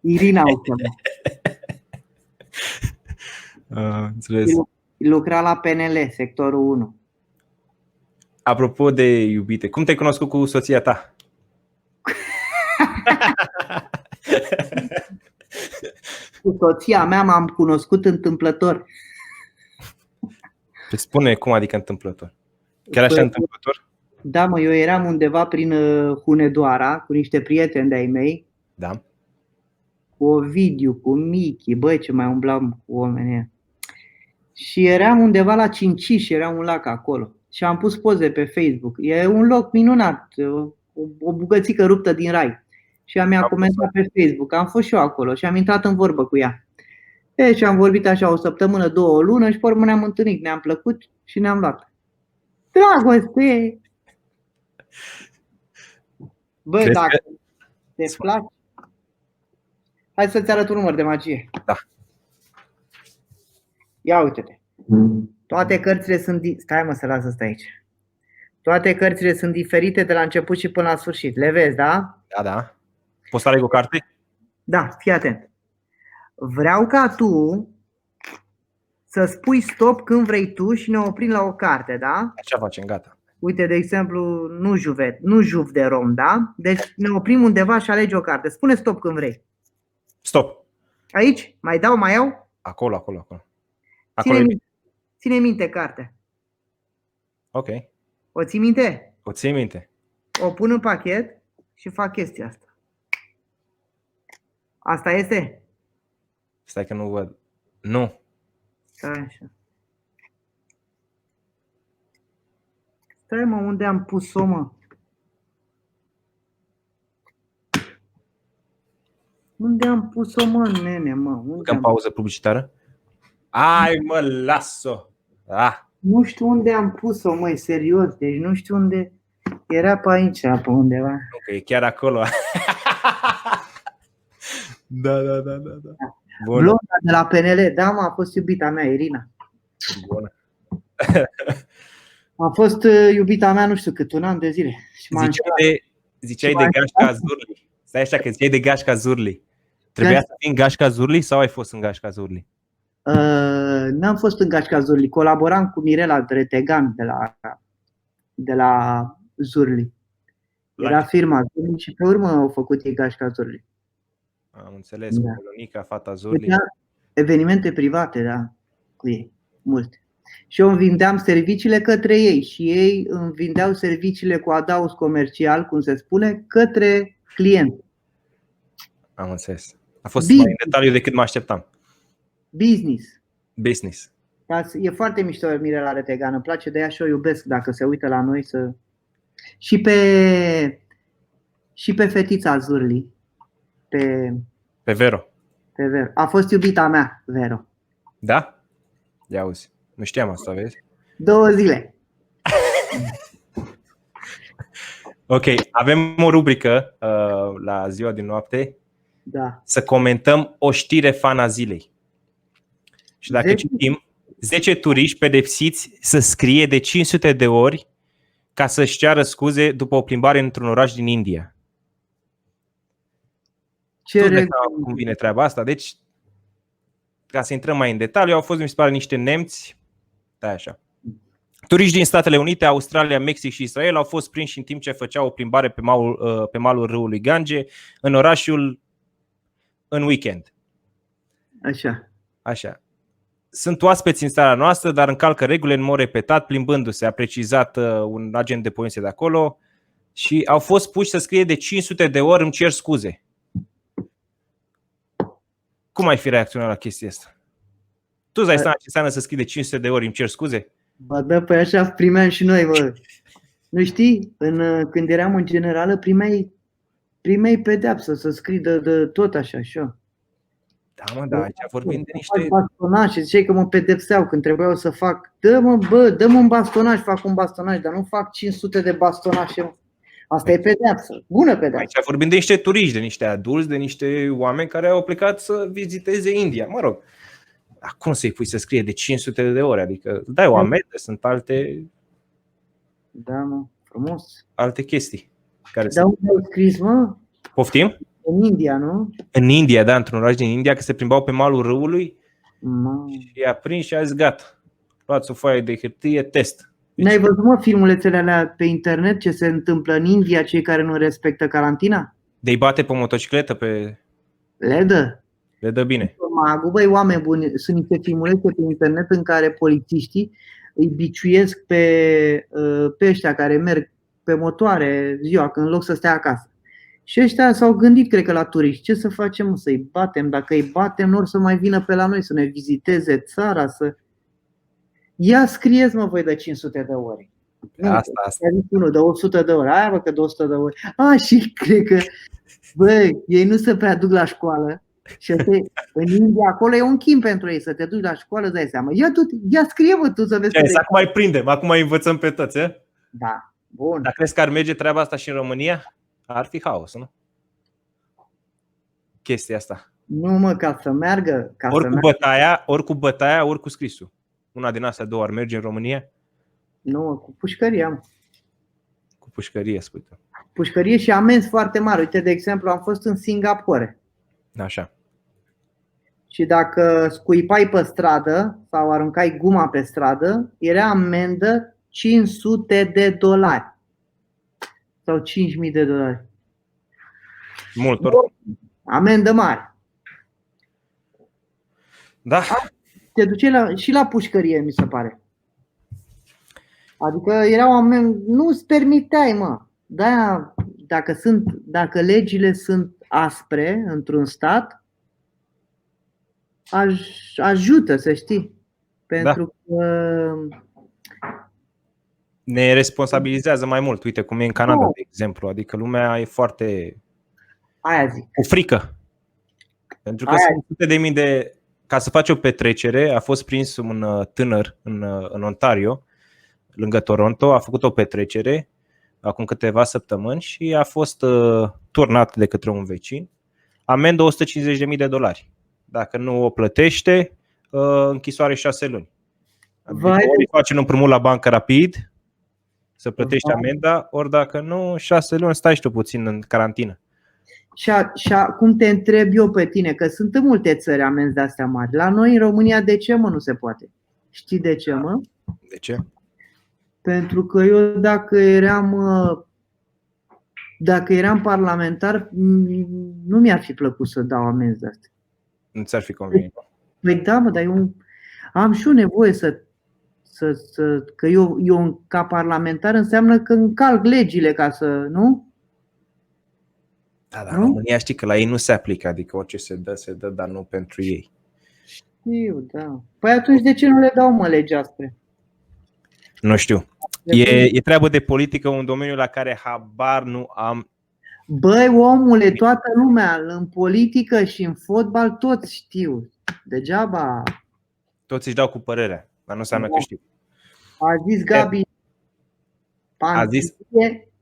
Irina o chema. Înțeles. Lucra la PNL, sectorul 1. Apropo de iubite, cum te-ai cunoscut cu soția ta? Cu soția mea m-am cunoscut întâmplător. Spune cum adică întâmplător? Chiar așa întâmplător? Da, mă, eu eram undeva prin Hunedoara cu niște prieteni de-ai mei. Da. Cu Ovidiu, cu Michi, băi, ce mai umblam cu oamenii. Și eram undeva la Cinciși, era un lac acolo. Și am pus poze pe Facebook. E un loc minunat, o bucățică ruptă din rai. Și mi-a comentat pe Facebook. Am fost și eu acolo și am intrat în vorbă cu ea. Și am vorbit așa o săptămână, 2, o lună și pe urmă ne-am întâlnit, ne-am plăcut și ne-am luat. Dragoste! Bă, crezi dacă că... te place, hai să-ți arăt un număr de magie. Da. Ia uite-te. Toate cărțile sunt... Stai mă să las asta aici. Toate cărțile sunt diferite de la început și până la sfârșit. Le vezi, da? Da. Poți să aleg o carte? Da, fii atent. Vreau ca tu să spui stop când vrei tu și ne oprim la o carte, da? Așa facem, gata. Uite, de exemplu, nu Juv de Rom, da? Deci ne oprim undeva și alegi o carte. Spune stop când vrei. Stop. Aici? Mai dau, mai iau? Acolo. Ține minte cartea. Ok. O ții minte? O ții minte. O pun în pachet și fac chestia asta. Asta este? Stai că nu văd. Nu. Stai așa. Stai mă, unde am pus-o, mă? Unde am pus-o, mă, nene, mă? Băgăm pauză publicitară? Ai, mă, las-o! Nu știu unde am pus-o, măi, serios. Deci nu știu unde. Era pe aici, pe undeva. Nu, că e chiar acolo. Da. Blonda de la PNL, da, mă, a fost iubita mea, Irina. Bună. A fost iubita mea, nu știu cât, un an de zile. Ziceai de Gașca Zurli. Stai așa, că ziceai de Gașca Zurli. Trebuia să fii în Gașca Zurli sau ai fost în Gașca Zurli? N-am fost în Gașca Zurli. Colaboram cu Mirela Dretegan de la Zurli. Era firma Zurli și pe urmă au făcut ei Gașca Zurli. Am înțeles, cu Colonica, fata Zurli. Evenimente private, da, cu ei, multe. Și eu îmi vindeam serviciile către ei și ei îmi vindeau serviciile cu adaos comercial, cum se spune, către client. Am înțeles. A fost Business. mai în detaliu decât mă așteptam. Business. E foarte mișto Mirela Retegan, îmi place de ea și o iubesc dacă se uită la noi să... Și pe fetița Zurli. Pe Vero. Pe Vero. A fost iubita mea, Vero. Da? Ia auzi. Nu știam asta, vezi? 2 zile. Ok, avem o rubrică la ziua din noapte. Da. Să comentăm o știre fan a zilei. Și dacă citim, 10 turiști pedepsiți să scrie de 500 de ori ca să-și ceară scuze după o plimbare într-un oraș din India. Cum vine treaba asta? Deci, ca să intrăm mai în detaliu, au fost, mi se pare, niște nemți. Da, așa. Turiști din Statele Unite, Australia, Mexic și Israel au fost prinși în timp ce făceau o plimbare pe malul râului Gange în orașul în weekend. Așa. Sunt oaspeți în țara noastră, dar încalcă regulile în mod repetat, plimbându-se, a precizat un agent de poliție de acolo, și au fost puși să scrie de 500 de ori îmi cer scuze. Cum ai fi reacționat la chestia asta? Tu îți dai seama ce înseamnă să scrii de 500 de ori îmi cer scuze? Ba da, păi așa primeam și noi, bă. Nu știi? Când eram în generală, primeai pedeapsă să scrii de tot așa. Da, mă, da, aici vorbim de niște... bastonaj și ziceai că mă pedepseau când trebuiau să fac. Dă-mă un bastonaj, fac un bastonaj, dar nu fac 500 de bastonaje. Asta e pedeapsă, bună pedeapsă. Aici vorbim de niște turiști, de niște adulți, de niște oameni care au plecat să viziteze India. Mă rog, acum să-i pui să scrie de 500 de ore? Adică dai o amendă, sunt alte... Da, mă, frumos. Alte chestii. Dar unde au scris, mă? Poftim? În India, nu? În India, da, într-un oraș din India, că se plimbau pe malul râului și i-a prins și a zis gata, luați o foaie de hârtie, test. Deci... N-ai văzut, mă, filmulețele alea pe internet ce se întâmplă în India, cei care nu respectă carantina? De-i bate pe motocicletă, pe... Le dă. Le dă bine. Băi, oameni buni, sunt niște filmulețe pe internet în care polițiștii îi biciuiesc pe ăștia care merg pe motoare ziua, în loc să stea acasă. Și ăștia s-au gândit, cred că, la turiști. Ce să facem? Să-i batem? Dacă îi batem, nu or să mai vină pe la noi, să ne viziteze țara, să... Ia scrieți, mă, voi de 500 de ori. Asta. De 100 de ori. Aia, bă, că de 100 de ori. Și cred că, băi, ei nu se prea duc la școală. Și în India, acolo e un chin pentru ei, să te duci la școală, îți dai seama. Ia scrie, bă, tu să vezi. Acum mai prindem, acum mai învățăm pe toți, e? Da, bun. Dar crezi că ar merge treaba asta și în România? Ar fi haos, nu? Chestia asta. Nu, mă, ca să meargă. Ori cu bătaia, ori cu scrisul. Una din astea două ar merge în România? Nu, cu pușcăria. Cu pușcărie, spui tu. Pușcărie și amenzi foarte mari. Uite, de exemplu, am fost în Singapore. Așa. Și dacă scuipai pe stradă sau aruncai guma pe stradă, era amendă $500 sau $5.000. Mult, oricum. Amendă mare. Da. Te duceai și la pușcărie, mi se pare. Adică erau amende, nu-ți permiteai, mă. Da, dacă legile sunt aspre într-un stat, ajută, să știi. Pentru că ne responsabilizează mai mult. Uite cum e în Canada, de exemplu. Adică lumea e foarte cu frică. Pentru că sunt sute de mii de... Ca să faci o petrecere, a fost prins un tânăr în Ontario, lângă Toronto, a făcut o petrecere acum câteva săptămâni și a fost turnat de către un vecin. Amendă $150.000. Dacă nu o plătește, închisoare 6 luni. Ori faci un împrumut la bancă rapid să plătești amenda, ori dacă nu, 6 luni stai și tu puțin în carantină. Și acum te întreb eu pe tine, că sunt în multe țări amenzi de astea mari. La noi, în România, de ce, mă, nu se poate? Știi de ce, mă? De ce? Pentru că eu, dacă eram parlamentar, nu mi-ar fi plăcut să dau amenzi de astea. Nu ți-ar fi convenit? Păi da, mă, dar eu am și o nevoie că eu ca parlamentar înseamnă că încalc legile ca să, nu? Da, dar în România știi că la ei nu se aplică, adică orice se dă, dar nu pentru ei. Știu, da. Păi atunci de ce nu le dau legea spre? Nu știu. E treabă de politică, un domeniu la care habar nu am. Băi, omule, toată lumea în politică și în fotbal toți știu. Degeaba. Toți își dau cu părerea, dar nu înseamnă că știu. A zis Gabi zis?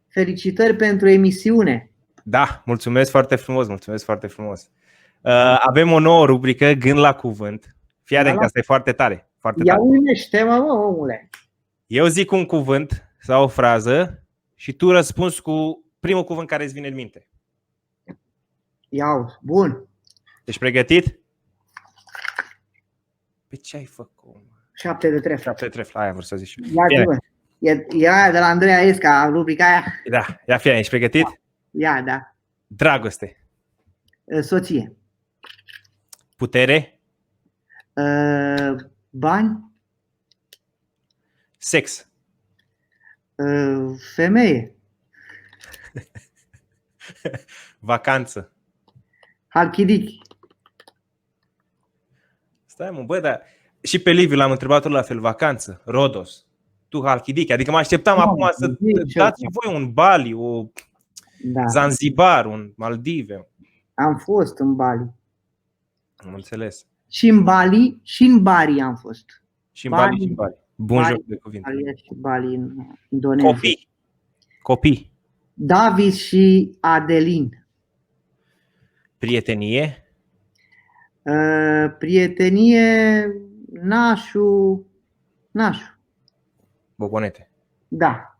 Felicitări pentru emisiune. Da, mulțumesc foarte frumos. Avem o nouă rubrică, Gând la cuvânt. Fii atent că asta e foarte tare. Ia unește-mă, omule. Eu zic un cuvânt sau o frază și tu răspunzi cu primul cuvânt care îți vine în minte. Iau, bun. Ești pregătit? Pe ce ai făcut? 7 de trefl. 7 de trefl, aia vreau să zic. Ia de la Andreea Esca, rubrica aia. Da, ia fie, ești pregătit? Ia, da. Dragoste. Soție. Putere. Bani. Sex. Femeie. Vacanță. Halchidic. Stai mă, bă, dar și pe Liviu l-am întrebat la fel, vacanță, Rodos, tu Halkidiki, adică mă așteptam acum să dați și voi un Bali, o Zanzibar, un Maldive. Am fost în Bali. Am înțeles. Și în Bali și în Bari am fost. Și în Bali și în Bali. Bun joc de cuvinte. Bali în Indonezia. Copii. David și Adelin. Prietenie. Prietenie. Nașu. Bobonete. Da.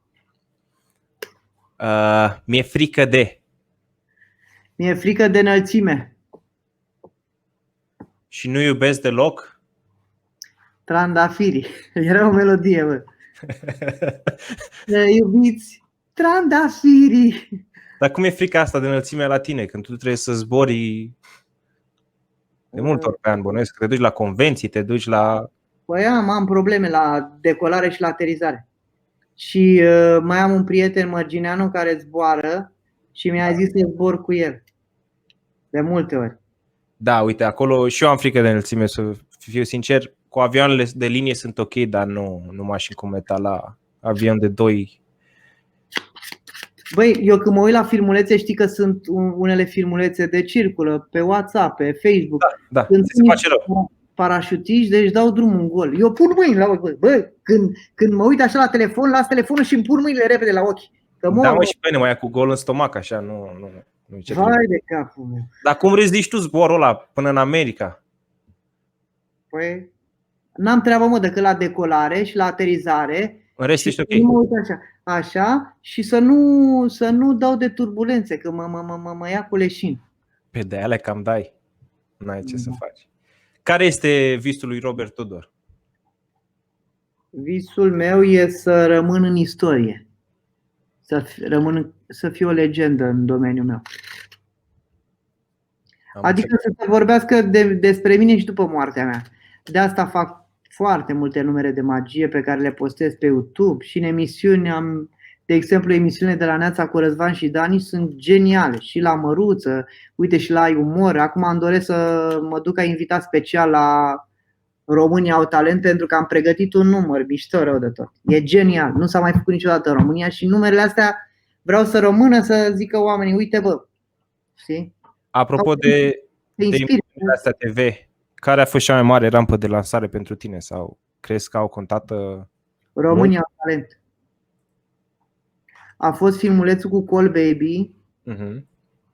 Mi-e frică de. Mi-e frică de înălțime. Și nu iubesc deloc. Trandafiri. Era o melodie, bă. Iubiți trandafirii. Dar cum e frica asta de înălțime la tine? Când tu trebuie să zbori de multe ori pe an, bănuiesc că te duci la convenții, te duci la... Păi am probleme la decolare și la aterizare. Și mai am un prieten, Mărgineanu, care zboară și mi-a zis să zbor cu el. De multe ori. Da, uite, acolo și eu am frică de înălțime, să fiu sincer. Cu avioanele de linie sunt ok, dar nu m-aș încumeta la avion de 2. Băi, eu când mă uit la filmulețe, știi că sunt unele filmulețe de circulă pe WhatsApp, pe Facebook. Da, când se face rău. Parașutiști, deci dau drumul în gol. Eu pun mâinile la ochi. Bă, când mă uit așa la telefon, las telefonul și îmi pun mâinile repede la ochi. Că da, mă, și pe mine, mai ia cu gol în stomac, așa, nu. Vai de capul meu. Dar cum ridici tu zborul ăla până în America? Păi, n-am treabă, mă, decât la decolare și la aterizare. În rest ești ok. Mă uit așa și să nu dau de turbulențe, că mă ia cu leșin. Pe de alea cam dai. N-ai ce să faci. Care este visul lui Robert Tudor? Visul meu e să rămân în istorie. Să fiu o legendă în domeniul meu. Adică să se vorbească despre mine și după moartea mea. De asta fac foarte multe numere de magie pe care le postez pe YouTube și în emisiuni de exemplu, emisiunile de la Neața cu Răzvan și Dani sunt geniale. Și la Măruță, uite, și la Umor. Acum îmi doresc să mă duc ca invitat special la România au talent, pentru că am pregătit un număr mișto rău de tot. E genial, nu s-a mai făcut niciodată în România și numerele astea vreau să rămână, să zică oamenii, uite bă, știi? Apropo de astea TV, care a fost cea mai mare rampă de lansare pentru tine? Sau crezi că au contat? România au talent. A fost filmulețul cu Call Baby.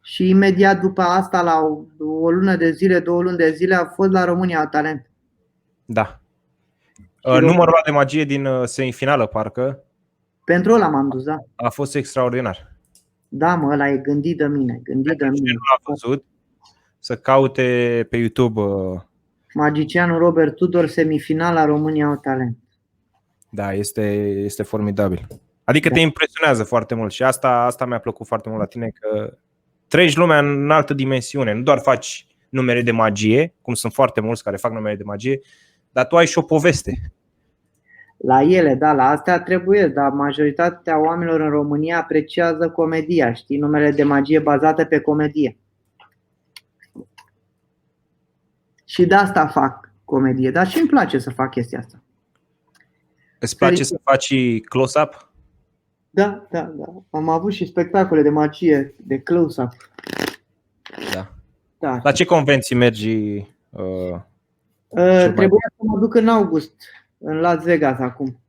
Și imediat după asta, la o lună de zile, 2 luni de zile, a fost la România au talent. Da. Numărul de magie din semifinală, parcă. Pentru ăla m-am dus, da. A fost extraordinar. Da, mă, ăla e gândit de mine. Gândit de mine. Nu l-a văzut, să caute pe YouTube. Magicianul Robert Tudor, semifinala România au talent. Da, este formidabil. Adică te impresionează foarte mult și asta mi-a plăcut foarte mult la tine, că treci lumea în altă dimensiune. Nu doar faci numere de magie, cum sunt foarte mulți care fac numere de magie, dar tu ai și o poveste. La ele, da, la astea trebuie, dar majoritatea oamenilor în România apreciază comedia, știi, numele de magie bazate pe comedie. Și de asta fac comedie, dar și îmi place să fac chestia asta. Îți place să faci close-up? Da. Am avut și spectacole de magie, de close-up. Da. La ce convenții mergi? Trebuia să mă duc în august, în Las Vegas acum.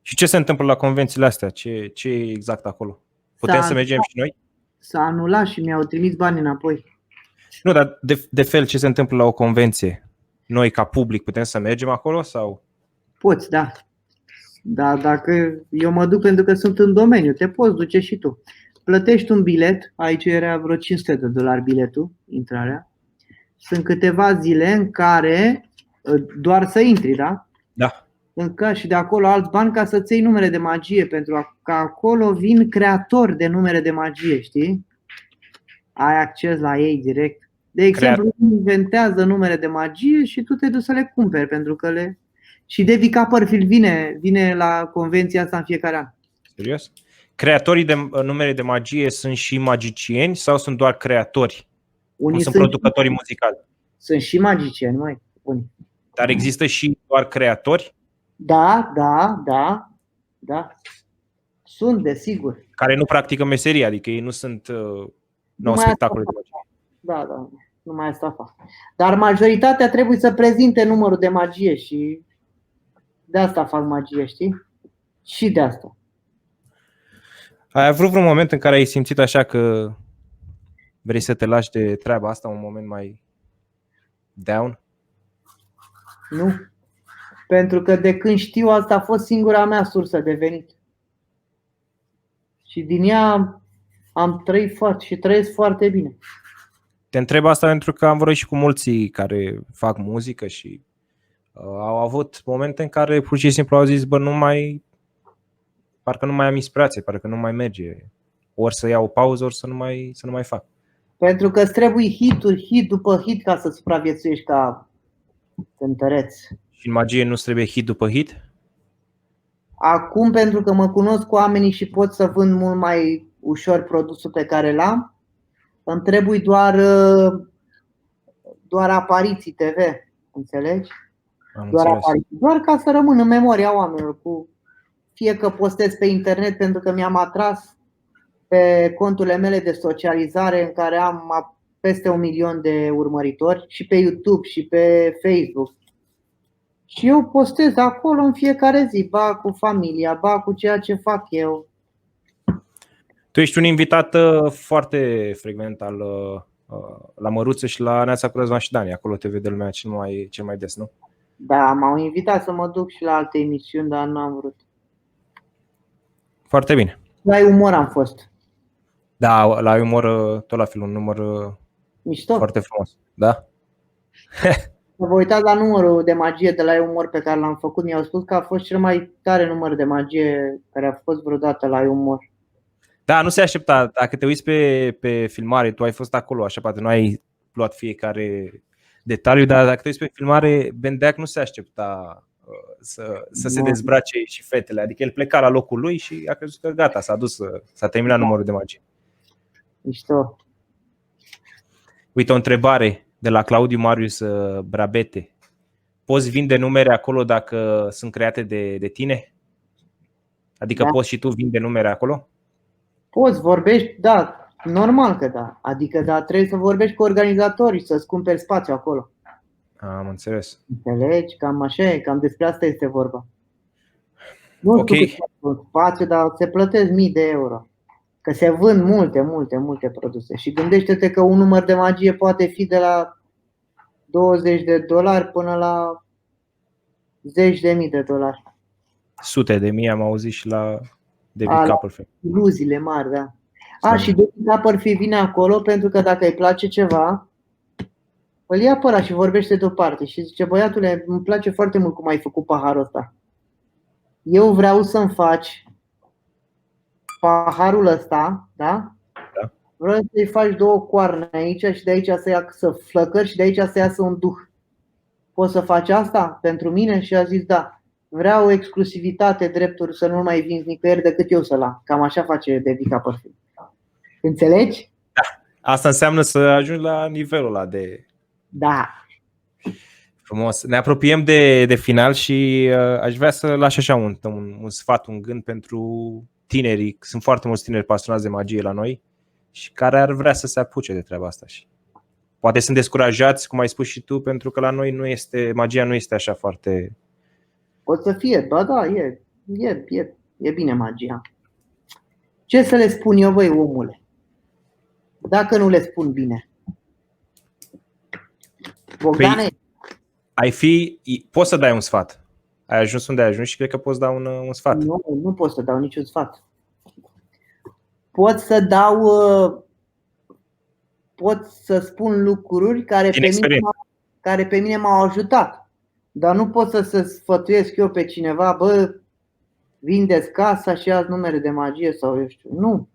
Și ce se întâmplă la convențiile astea? Ce e exact acolo? Putem să mergem și noi? S-a anulat și mi-au trimis bani înapoi. Nu, dar de fel ce se întâmplă la o convenție? Noi ca public putem să mergem acolo sau? Poți, da. Dar dacă eu mă duc pentru că sunt în domeniu, te poți duce și tu. Plătești un bilet, aici era vreo $500 biletul, intrarea. Sunt câteva zile în care doar să intri, da? Da. Și de acolo alți bani ca să-ți iei numere de magie, pentru că acolo vin creatori de numere de magie, știi? Ai acces la ei direct. De exemplu, inventează numere de magie și tu te duci să le cumperi, pentru că le... Și David Copperfield vine la convenția asta în fiecare an. Serios? Creatorii de numere de magie sunt și magicieni sau sunt doar creatori? Unii sunt producătorii muzicali. Sunt și magicieni, măi. Dar există și doar creatori? Da. Sunt, desigur. Care nu practică meseria, adică ei nu sunt nou spectacole de magie. Da, nu mai asta fac. Dar majoritatea trebuie să prezinte numărul de magie și de asta fac magie, știi? Și de asta. Ai avut vreun moment în care ai simțit așa că vrei să te lași de treaba asta, un moment mai down? Nu. Pentru că de când știu asta a fost singura mea sursă de venit. Și din ea am trăit și trăiesc foarte bine. Te întreb asta pentru că am vorbit și cu mulți care fac muzică și au avut momente în care pur și simplu au zis, parcă nu mai am inspirație, parcă nu mai merge. Ori să iau o pauză, ori să nu mai fac. Pentru că îți trebuie hit după hit ca să supraviețuiești ca cântăreț. Și în magie nu trebuie hit după hit? Acum, pentru că mă cunosc cu oamenii și pot să vând mult mai ușor produsul pe care l-am, îmi trebuie doar apariții TV, înțelegi? Doar ca să rămân în memoria oamenilor, fie că postez pe internet pentru că mi-am atras pe conturile mele de socializare în care am peste 1 milion de urmăritori, și pe YouTube și pe Facebook. Și eu postez acolo în fiecare zi, ba cu familia, ba cu ceea ce fac eu. Tu ești un invitat foarte frecvent la Măruță și la Neața cu Răzvan și Dani. Acolo te vede lumea cel mai des, nu? Da, m-au invitat să mă duc și la alte emisiuni, dar nu am vrut. Foarte bine. La Umor am fost. Da, la Umor tot la fel, un număr mișto. Foarte frumos. Da? Vă uitați la numărul de magie de la Umor pe care l-am făcut. Mi-au spus că a fost cel mai tare număr de magie care a fost vreodată la Umor. Da, nu se aștepta. Dacă te uiți pe filmare, tu ai fost acolo, așa, poate nu ai luat fiecare detaliu, dar dacă te uiți pe filmare, Bendeac nu se aștepta să se dezbrace și fetele. Adică el pleca la locul lui și a crezut că gata, s-a terminat numărul de magie. Mișto. Uite, o întrebare de la Claudiu Marius Brabete. Poți vinde numere acolo dacă sunt create de tine? Adică poți și tu vinde numere acolo? Poți, vorbești, da, normal că da. Adică da, trebuie să vorbești cu organizatorii, să-ți cumperi spațiu acolo. Am înțeles. Înțelegi? Cam așa e, cam despre asta este vorba. Nu știu spațiu, dar se plătesc mii de euro. Că se vând multe produse. Și gândește-te că un număr de magie poate fi de la $20 până la $10.000. Sute de mii am auzit și la David Copperfield. Iluziile mari, da. Și David Copperfield vine acolo pentru că dacă îi place ceva, îl ia pe ăla și vorbește deoparte și zice: băiatule, îmi place foarte mult cum ai făcut paharul ăsta. Eu vreau să-mi faci paharul ăsta, da? Vreau să-i faci 2 coarne aici și de aici să flăcări și de aici să iasă un duh. Poți să faci asta pentru mine? Și a zis da. Vreau exclusivitate, drepturi să nu mai vinzi nicăieri decât eu să-l am. Cam așa face Dedica Perfect. Înțelegi? Asta înseamnă să ajungi la nivelul ăla de Da. frumos. Ne apropiem de final și aș vrea să lași așa un sfat, un gând pentru tinerii. Sunt foarte mulți tineri pasionați de magie la noi și care ar vrea să se apuce de treaba asta. Și poate sunt descurajați, cum ai spus și tu, pentru că la noi magia nu este așa foarte... O să fie, da, e bine magia. Ce să le spun eu, băi, omule? Dacă nu le spun bine. Bogdane, Poți să dai un sfat. Ai ajuns unde ai ajuns și cred că poți da un sfat. nu pot să dau niciun sfat. Pot să spun lucruri care pe mine m-au ajutat. Dar nu pot să sfătuiesc eu pe cineva, bă, vindeți casa și ia numere de magie sau eu știu. Nu.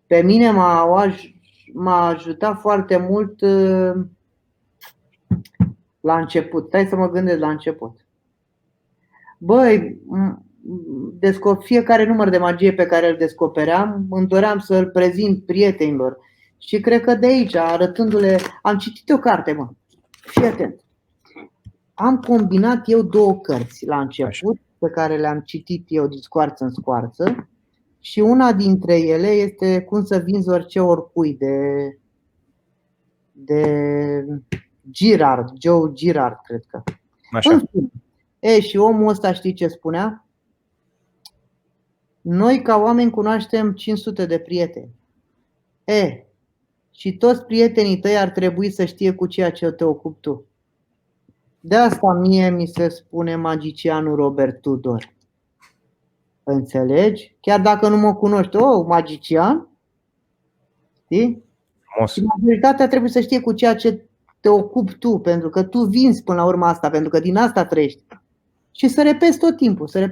Pe mine m-a ajutat foarte mult la început. Stai să mă gândesc la început. Băi, fiecare număr de magie pe care îl descopeream, îmi doream să îl prezint prietenilor. Și cred că de aici, arătându-le, am citit o carte, mă. Fii atent. Am combinat eu două cărți la început, pe care le-am citit eu din scoarță în scoarță. Și una dintre ele este Cum să vinzi orice oricui, de Girard, Joe Girard, cred că. Așa. Și omul ăsta știi ce spunea? Noi ca oameni cunoaștem 500 de prieteni. Și toți prietenii tăi ar trebui să știe cu ceea ce te ocupi tu. De asta mie mi se spune magicianul Robert Tudor. Înțelegi? Chiar dacă nu mă cunoști, magician? Știi? Și majoritatea trebuie să știe cu ceea ce te ocupi tu, pentru că tu vinzi până la urmă asta, pentru că din asta trăiești. Și să repezi tot timpul, Să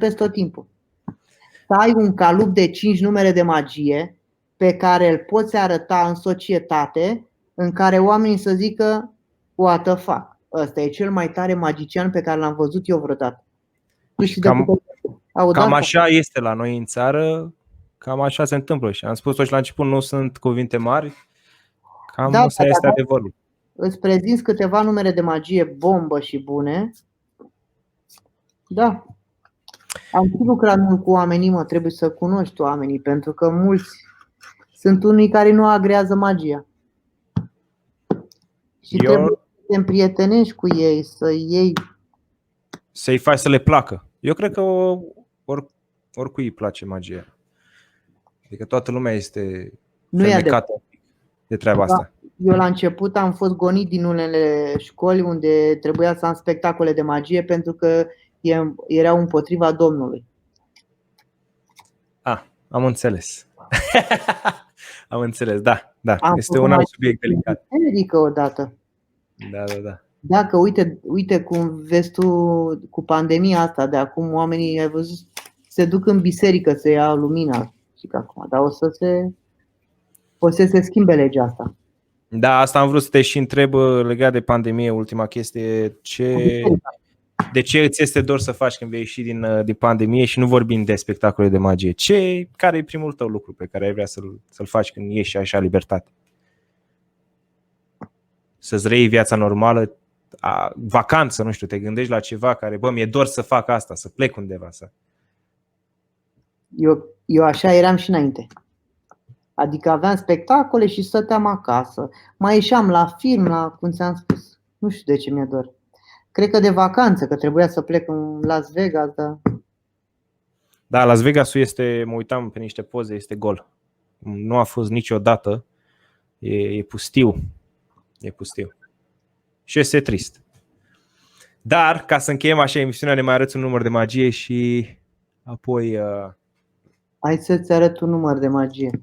ai un calup de 5 numere de magie pe care îl poți arăta în societate, în care oamenii să zică what the fuck, ăsta e cel mai tare magician pe care l-am văzut eu vreodată. Cam așa este la noi în țară, cam așa se întâmplă și am spus-o și la început, nu sunt cuvinte mari, cam asta este adevărul. Îți prezinți câteva numere de magie bombă și bune. Da. Am și lucrat mult cu oamenii, trebuie să cunoști oamenii, pentru că mulți sunt unii care nu agrează magia. Și trebuie să te împrietenești cu ei, să-i faci să le placă. Eu cred că oricui îi place magia. Adică toată lumea este fermecată de treaba asta. Eu la început am fost gonit din unele școli unde trebuia să am spectacole de magie pentru că erau împotriva Domnului. Am înțeles. Am înțeles, da. Este un alt subiect delicat. Adică odată. Da. Dacă uite cum vezi tu cu pandemia asta de acum, oamenii, ai văzut, se duc în biserică să ia lumina. Și că acum, dar o să se schimbe legea asta. Da, asta am vrut să te și întreb legat de pandemie, ultima chestie, de ce îți este dor să faci când vei ieși din pandemie și nu vorbim de spectacole de magie? Care e primul tău lucru pe care ai vrea să-l faci când ieși așa libertate? Să-ți reiei viața normală, vacanță, nu știu, te gândești la ceva care, mi-e dor să fac asta, să plec undeva. Eu așa eram și înainte. Adică aveam spectacole și stăteam acasă. Mai ieșeam la film, cum ți-am spus. Nu știu de ce mi-e dor. Cred că de vacanță, că trebuia să plec în Las Vegas. Da, Las Vegasul mă uitam pe niște poze, este gol. Nu a fost niciodată. E pustiu. Și este trist. Dar, ca să încheiem așa emisiunea, ne mai arăți un număr de magie și apoi... Hai să-ți arăt un număr de magie.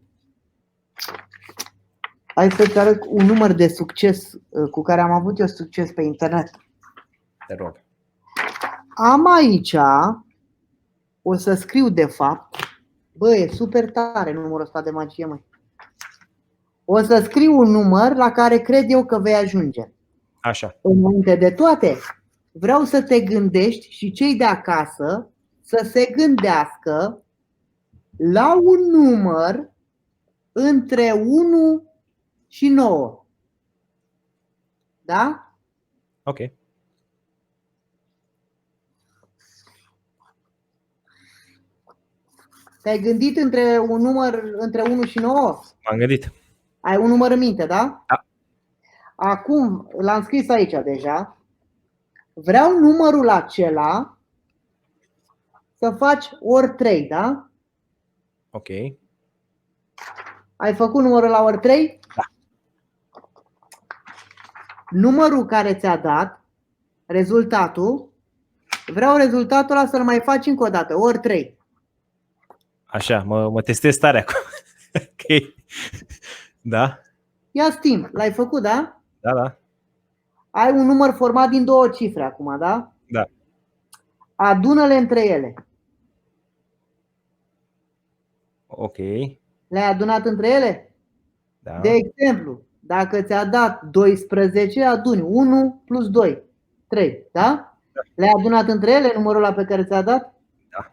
Hai să-ți arăt un număr de succes cu care am avut eu succes pe internet. Te rog. Am aici, o să scriu de fapt, e super tare numărul ăsta de magie, măi. O să scriu un număr la care cred eu că vei ajunge. Așa. Înainte de toate, vreau să te gândești și cei de acasă să se gândească la un număr între 1 și 9. Da? Ok. Te-ai gândit între un număr între 1 și 9? M-am gândit. Ai un număr în minte, da? Da. Acum, l-am scris aici deja. Vreau numărul acela să faci ori 3, da? Ok. Ai făcut numărul la ori 3? Da. Numărul care ți-a dat, rezultatul, vreau rezultatul ăla să-l mai faci încă o dată, ori 3. Așa, mă testez tare acum. Ok. Da? Ia timp, l-ai făcut, da? Da, da. Ai un număr format din 2 cifre acum, da? Da. Adună-le între ele. Ok. Le-ai adunat între ele? Da. De exemplu, dacă ți-a dat 12, aduni 1 plus 2, 3, da? Le-ai adunat între ele numărul ăla pe care ți-a dat? Da.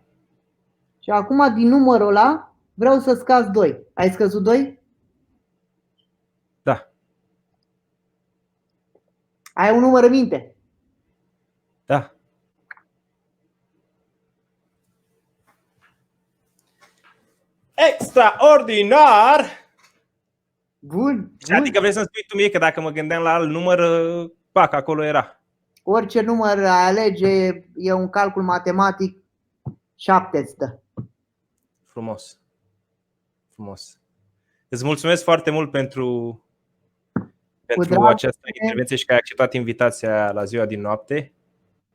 Și acum din numărul ăla vreau să scazi 2. Ai scăzut 2? Da. Ai un număr în minte? Da. Extraordinar! Bun. Adică vrei să-mi spui tu mie că dacă mă gândeam la alt număr, pac, acolo era. Orice număr alege e un calcul matematic, 7 îți dă. Frumos. Frumos. Îți mulțumesc foarte mult pentru această intervenție și că ai acceptat invitația la ziua din noapte.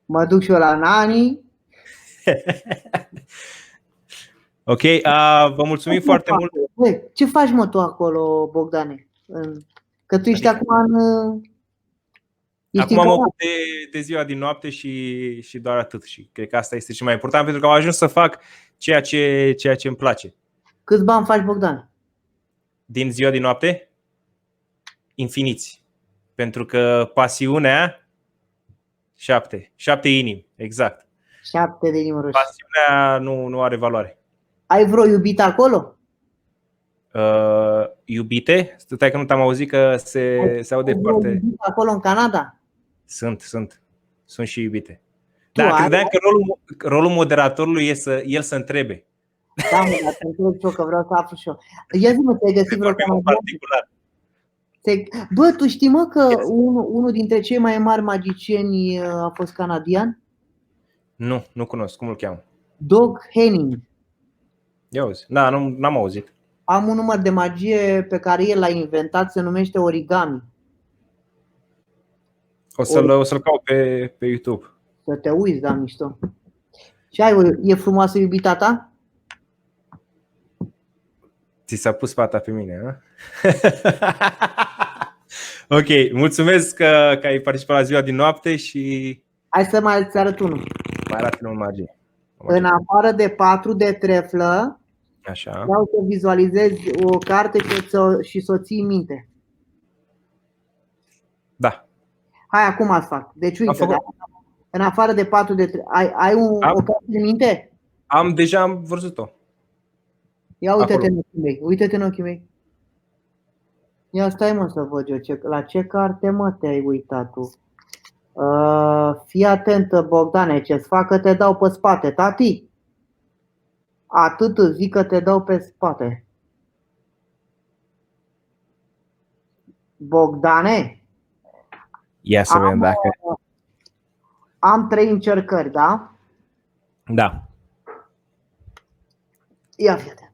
Mă duc și eu la Nani. Ok, vă mulțumim foarte mult. Băi, ce faci, mă, tu acolo, Bogdane? Că tu ești acum în... Acum mă ocup de ziua din noapte și doar atât. Și cred că asta este cel mai important, pentru că am ajuns să fac ceea ce îmi place. Câți bani faci, Bogdan? Din ziua din noapte? Infiniți. Pentru că pasiunea 7 inimi, exact. 7 de inimi roșii. Pasiunea nu are valoare. Ai vreo iubită acolo? Iubite? Stai că nu te-am auzit, că se aude foarte... Iubite acolo în Canada? Sunt și iubite. Dar credeam că rolul moderatorului e el să întrebe. Da, mă, dar te întreb și eu, că vreau să aflu și eu. Ia zi-mă, te-ai găsit vreo particular. Bă, tu știi, mă, că unul dintre cei mai mari magicieni a fost canadian? Nu cunosc. Cum îl cheamă? Doug Henning. Ia auzi. Da, n-am auzit. Am un număr de magie pe care el l-a inventat, se numește origami. O să-l caut pe YouTube. Să te uiți, da, mișto. Și e frumoasă iubita ta? Ți s-a pus fata pe mine, nu? Ok, mulțumesc că ai participat la ziua din noapte și... Hai să mai îți arăt unul. Mai arată un magie. În afară de 4 de treflă, așa, vreau să vizualizezi o carte și să o ții în minte. Da. Hai, acum ați fac. Deci uite, da? În afară de 4 de treflă, ai o carte în minte? Deja am văzut-o. Ia uite-te în ochii mei. Uite-te în ochii mei. Ia stai, mă, să văd eu la ce carte, mă, te-ai uitat tu. Fii atentă, Bogdane, ce-ți fac că te dau pe spate, tati. Atât îți zic că te dau pe spate. Bogdane, Ia să vedem dacă... Am 3 încercări, da? Da. Ia fii atent.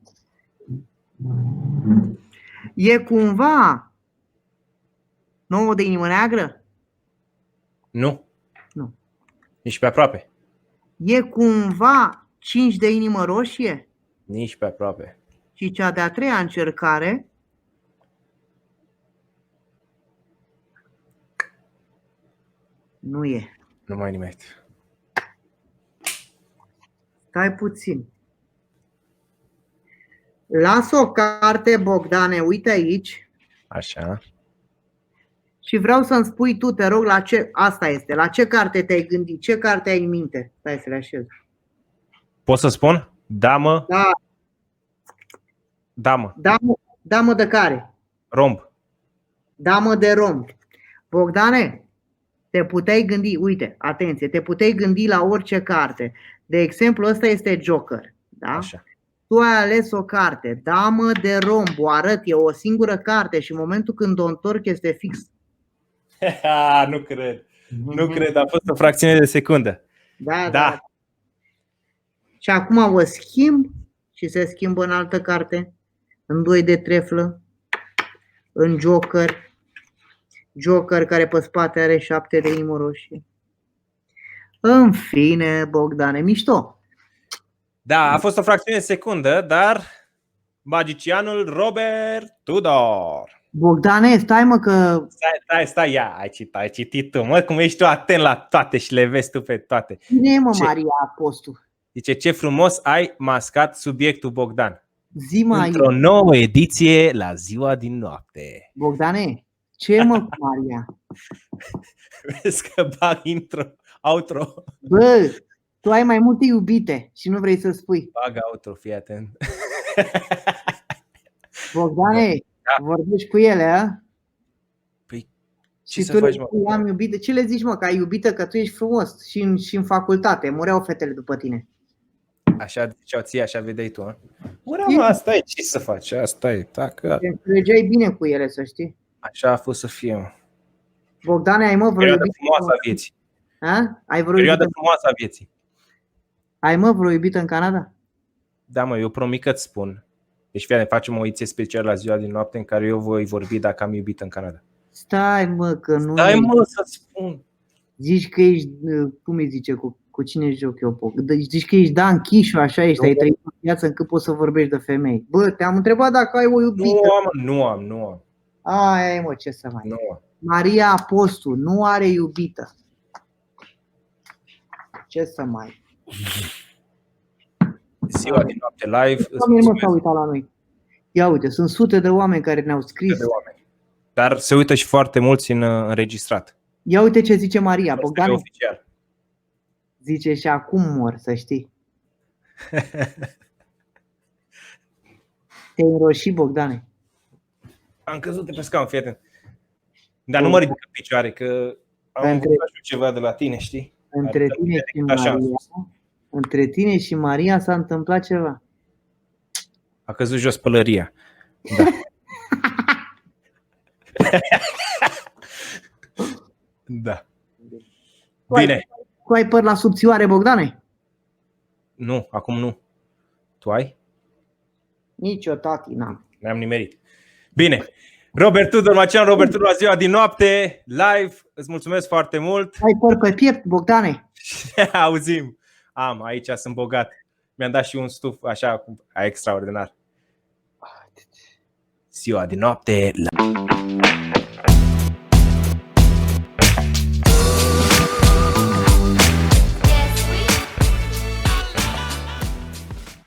E cumva 9 de inimă neagră? Nu. Nu. Nici pe aproape. E cumva 5 de inimă roșie? Nici pe aproape. Și cea de-a 3-a încercare? Nu e. Nu mai nimic. Stai puțin. Lasă o carte, Bogdane, uite aici. Așa. Și vreau să-mi spui tu, te rog, asta este, la ce carte te-ai gândit, ce carte ai în minte? Stai să le așez. Pot să spun? Damă? Da. Damă. Damă de care? Romb. Damă de romb. Bogdane, te puteai gândi, uite, atenție, te puteai gândi la orice carte. De exemplu, ăsta este Joker. Da? Așa. Tu ai ales o carte, damă de romb, o arăt, e o singură carte și în momentul când o întorc este fix. Nu cred. Nu cred, a fost o fracțiune de secundă. Da. Și acum o schimb și se schimbă în altă carte, în 2 de treflă, în Joker. Joker care pe spate are 7 de inimă roșii. În fine, Bogdane, mișto. Da, a fost o fracțiune de secundă, dar magicianul Robert Tudor. Bogdane, stai mă că... Stai, ia, ai citit tu, mă, cum ești tu atent la toate și le vezi tu pe toate. Cine e, mă, Maria Apostu? Zice, ce frumos ai mascat subiectul, Bogdan. Zi-mă într-o nouă ediție la Ziua din Noapte. Bogdane, ce mă cu Maria? Vezi că bag outro. Bă, tu ai mai multe iubite și nu vrei să spui. Bag outro, fii atent. Bogdane, da. Vorbești cu ele, a? Păi, și tu le spui, am iubite. Ce le zici, mă, că ai iubită, că tu ești frumos și în facutate, mureau fetele după tine. Așa ziceau ție, așa vedeai tu, a? Mă, asta e, ce să faci, asta e. Dacă... Te înțelegeai bine cu ele, să știi. Așa a fost să fie, mă. Bogdane, ai, mă, vreo iubită frumoasă a vieții. A? Ai vreo perioadă frumoasă a vieții. Ai, mă, vreo iubită în Canada? Da, mă, eu promit că îți spun. Deci, fie, facem o ediție specială la Ziua din Noapte în care eu voi vorbi dacă am iubit în Canada. Stai, mă, că nu... Stai, mă, să-ți spun. Zici că ești, cum îi zice, cu cine joc eu? Zici că ești Dan Chișu, așa ești, ai trăit în viață încât poți să vorbești de femei. Bă, te-am întrebat dacă ai o iubită. Nu am. Ai, mă, ce să mai... Nu. Maria Apostu nu are iubită. Ce să mai... Ziua din Noapte live. Oamenii s-au uitat la noi. Ia uite, sunt sute de oameni care ne-au scris. Dar se uită și foarte mulți în înregistrat. Ia uite ce zice Maria. Bogdane, oficial. Zice și acum mor, să știi. Te-ai înroșit, Bogdane. Am căzut de pe scaun, fii atent. Dar nu mă ridic în picioare, că am învățat ceva de la tine, știi? Între tine și Maria s-a întâmplat ceva. A căzut jos pălăria. Da. Da. Bine. Tu ai păr la subțioare, Bogdane? Nu, acum nu. Tu ai? Nici eu, tati, n-am. Ne-am nimerit. Bine. Robert Tudor, magicianul Robert Tudor la Ziua din Noapte, live. Îți mulțumesc foarte mult. Ai păr pe piept, Bogdane? Auzim. Aici sunt bogat. Mi-am dat și un stuf așa extraordinar. Ziua din Noapte.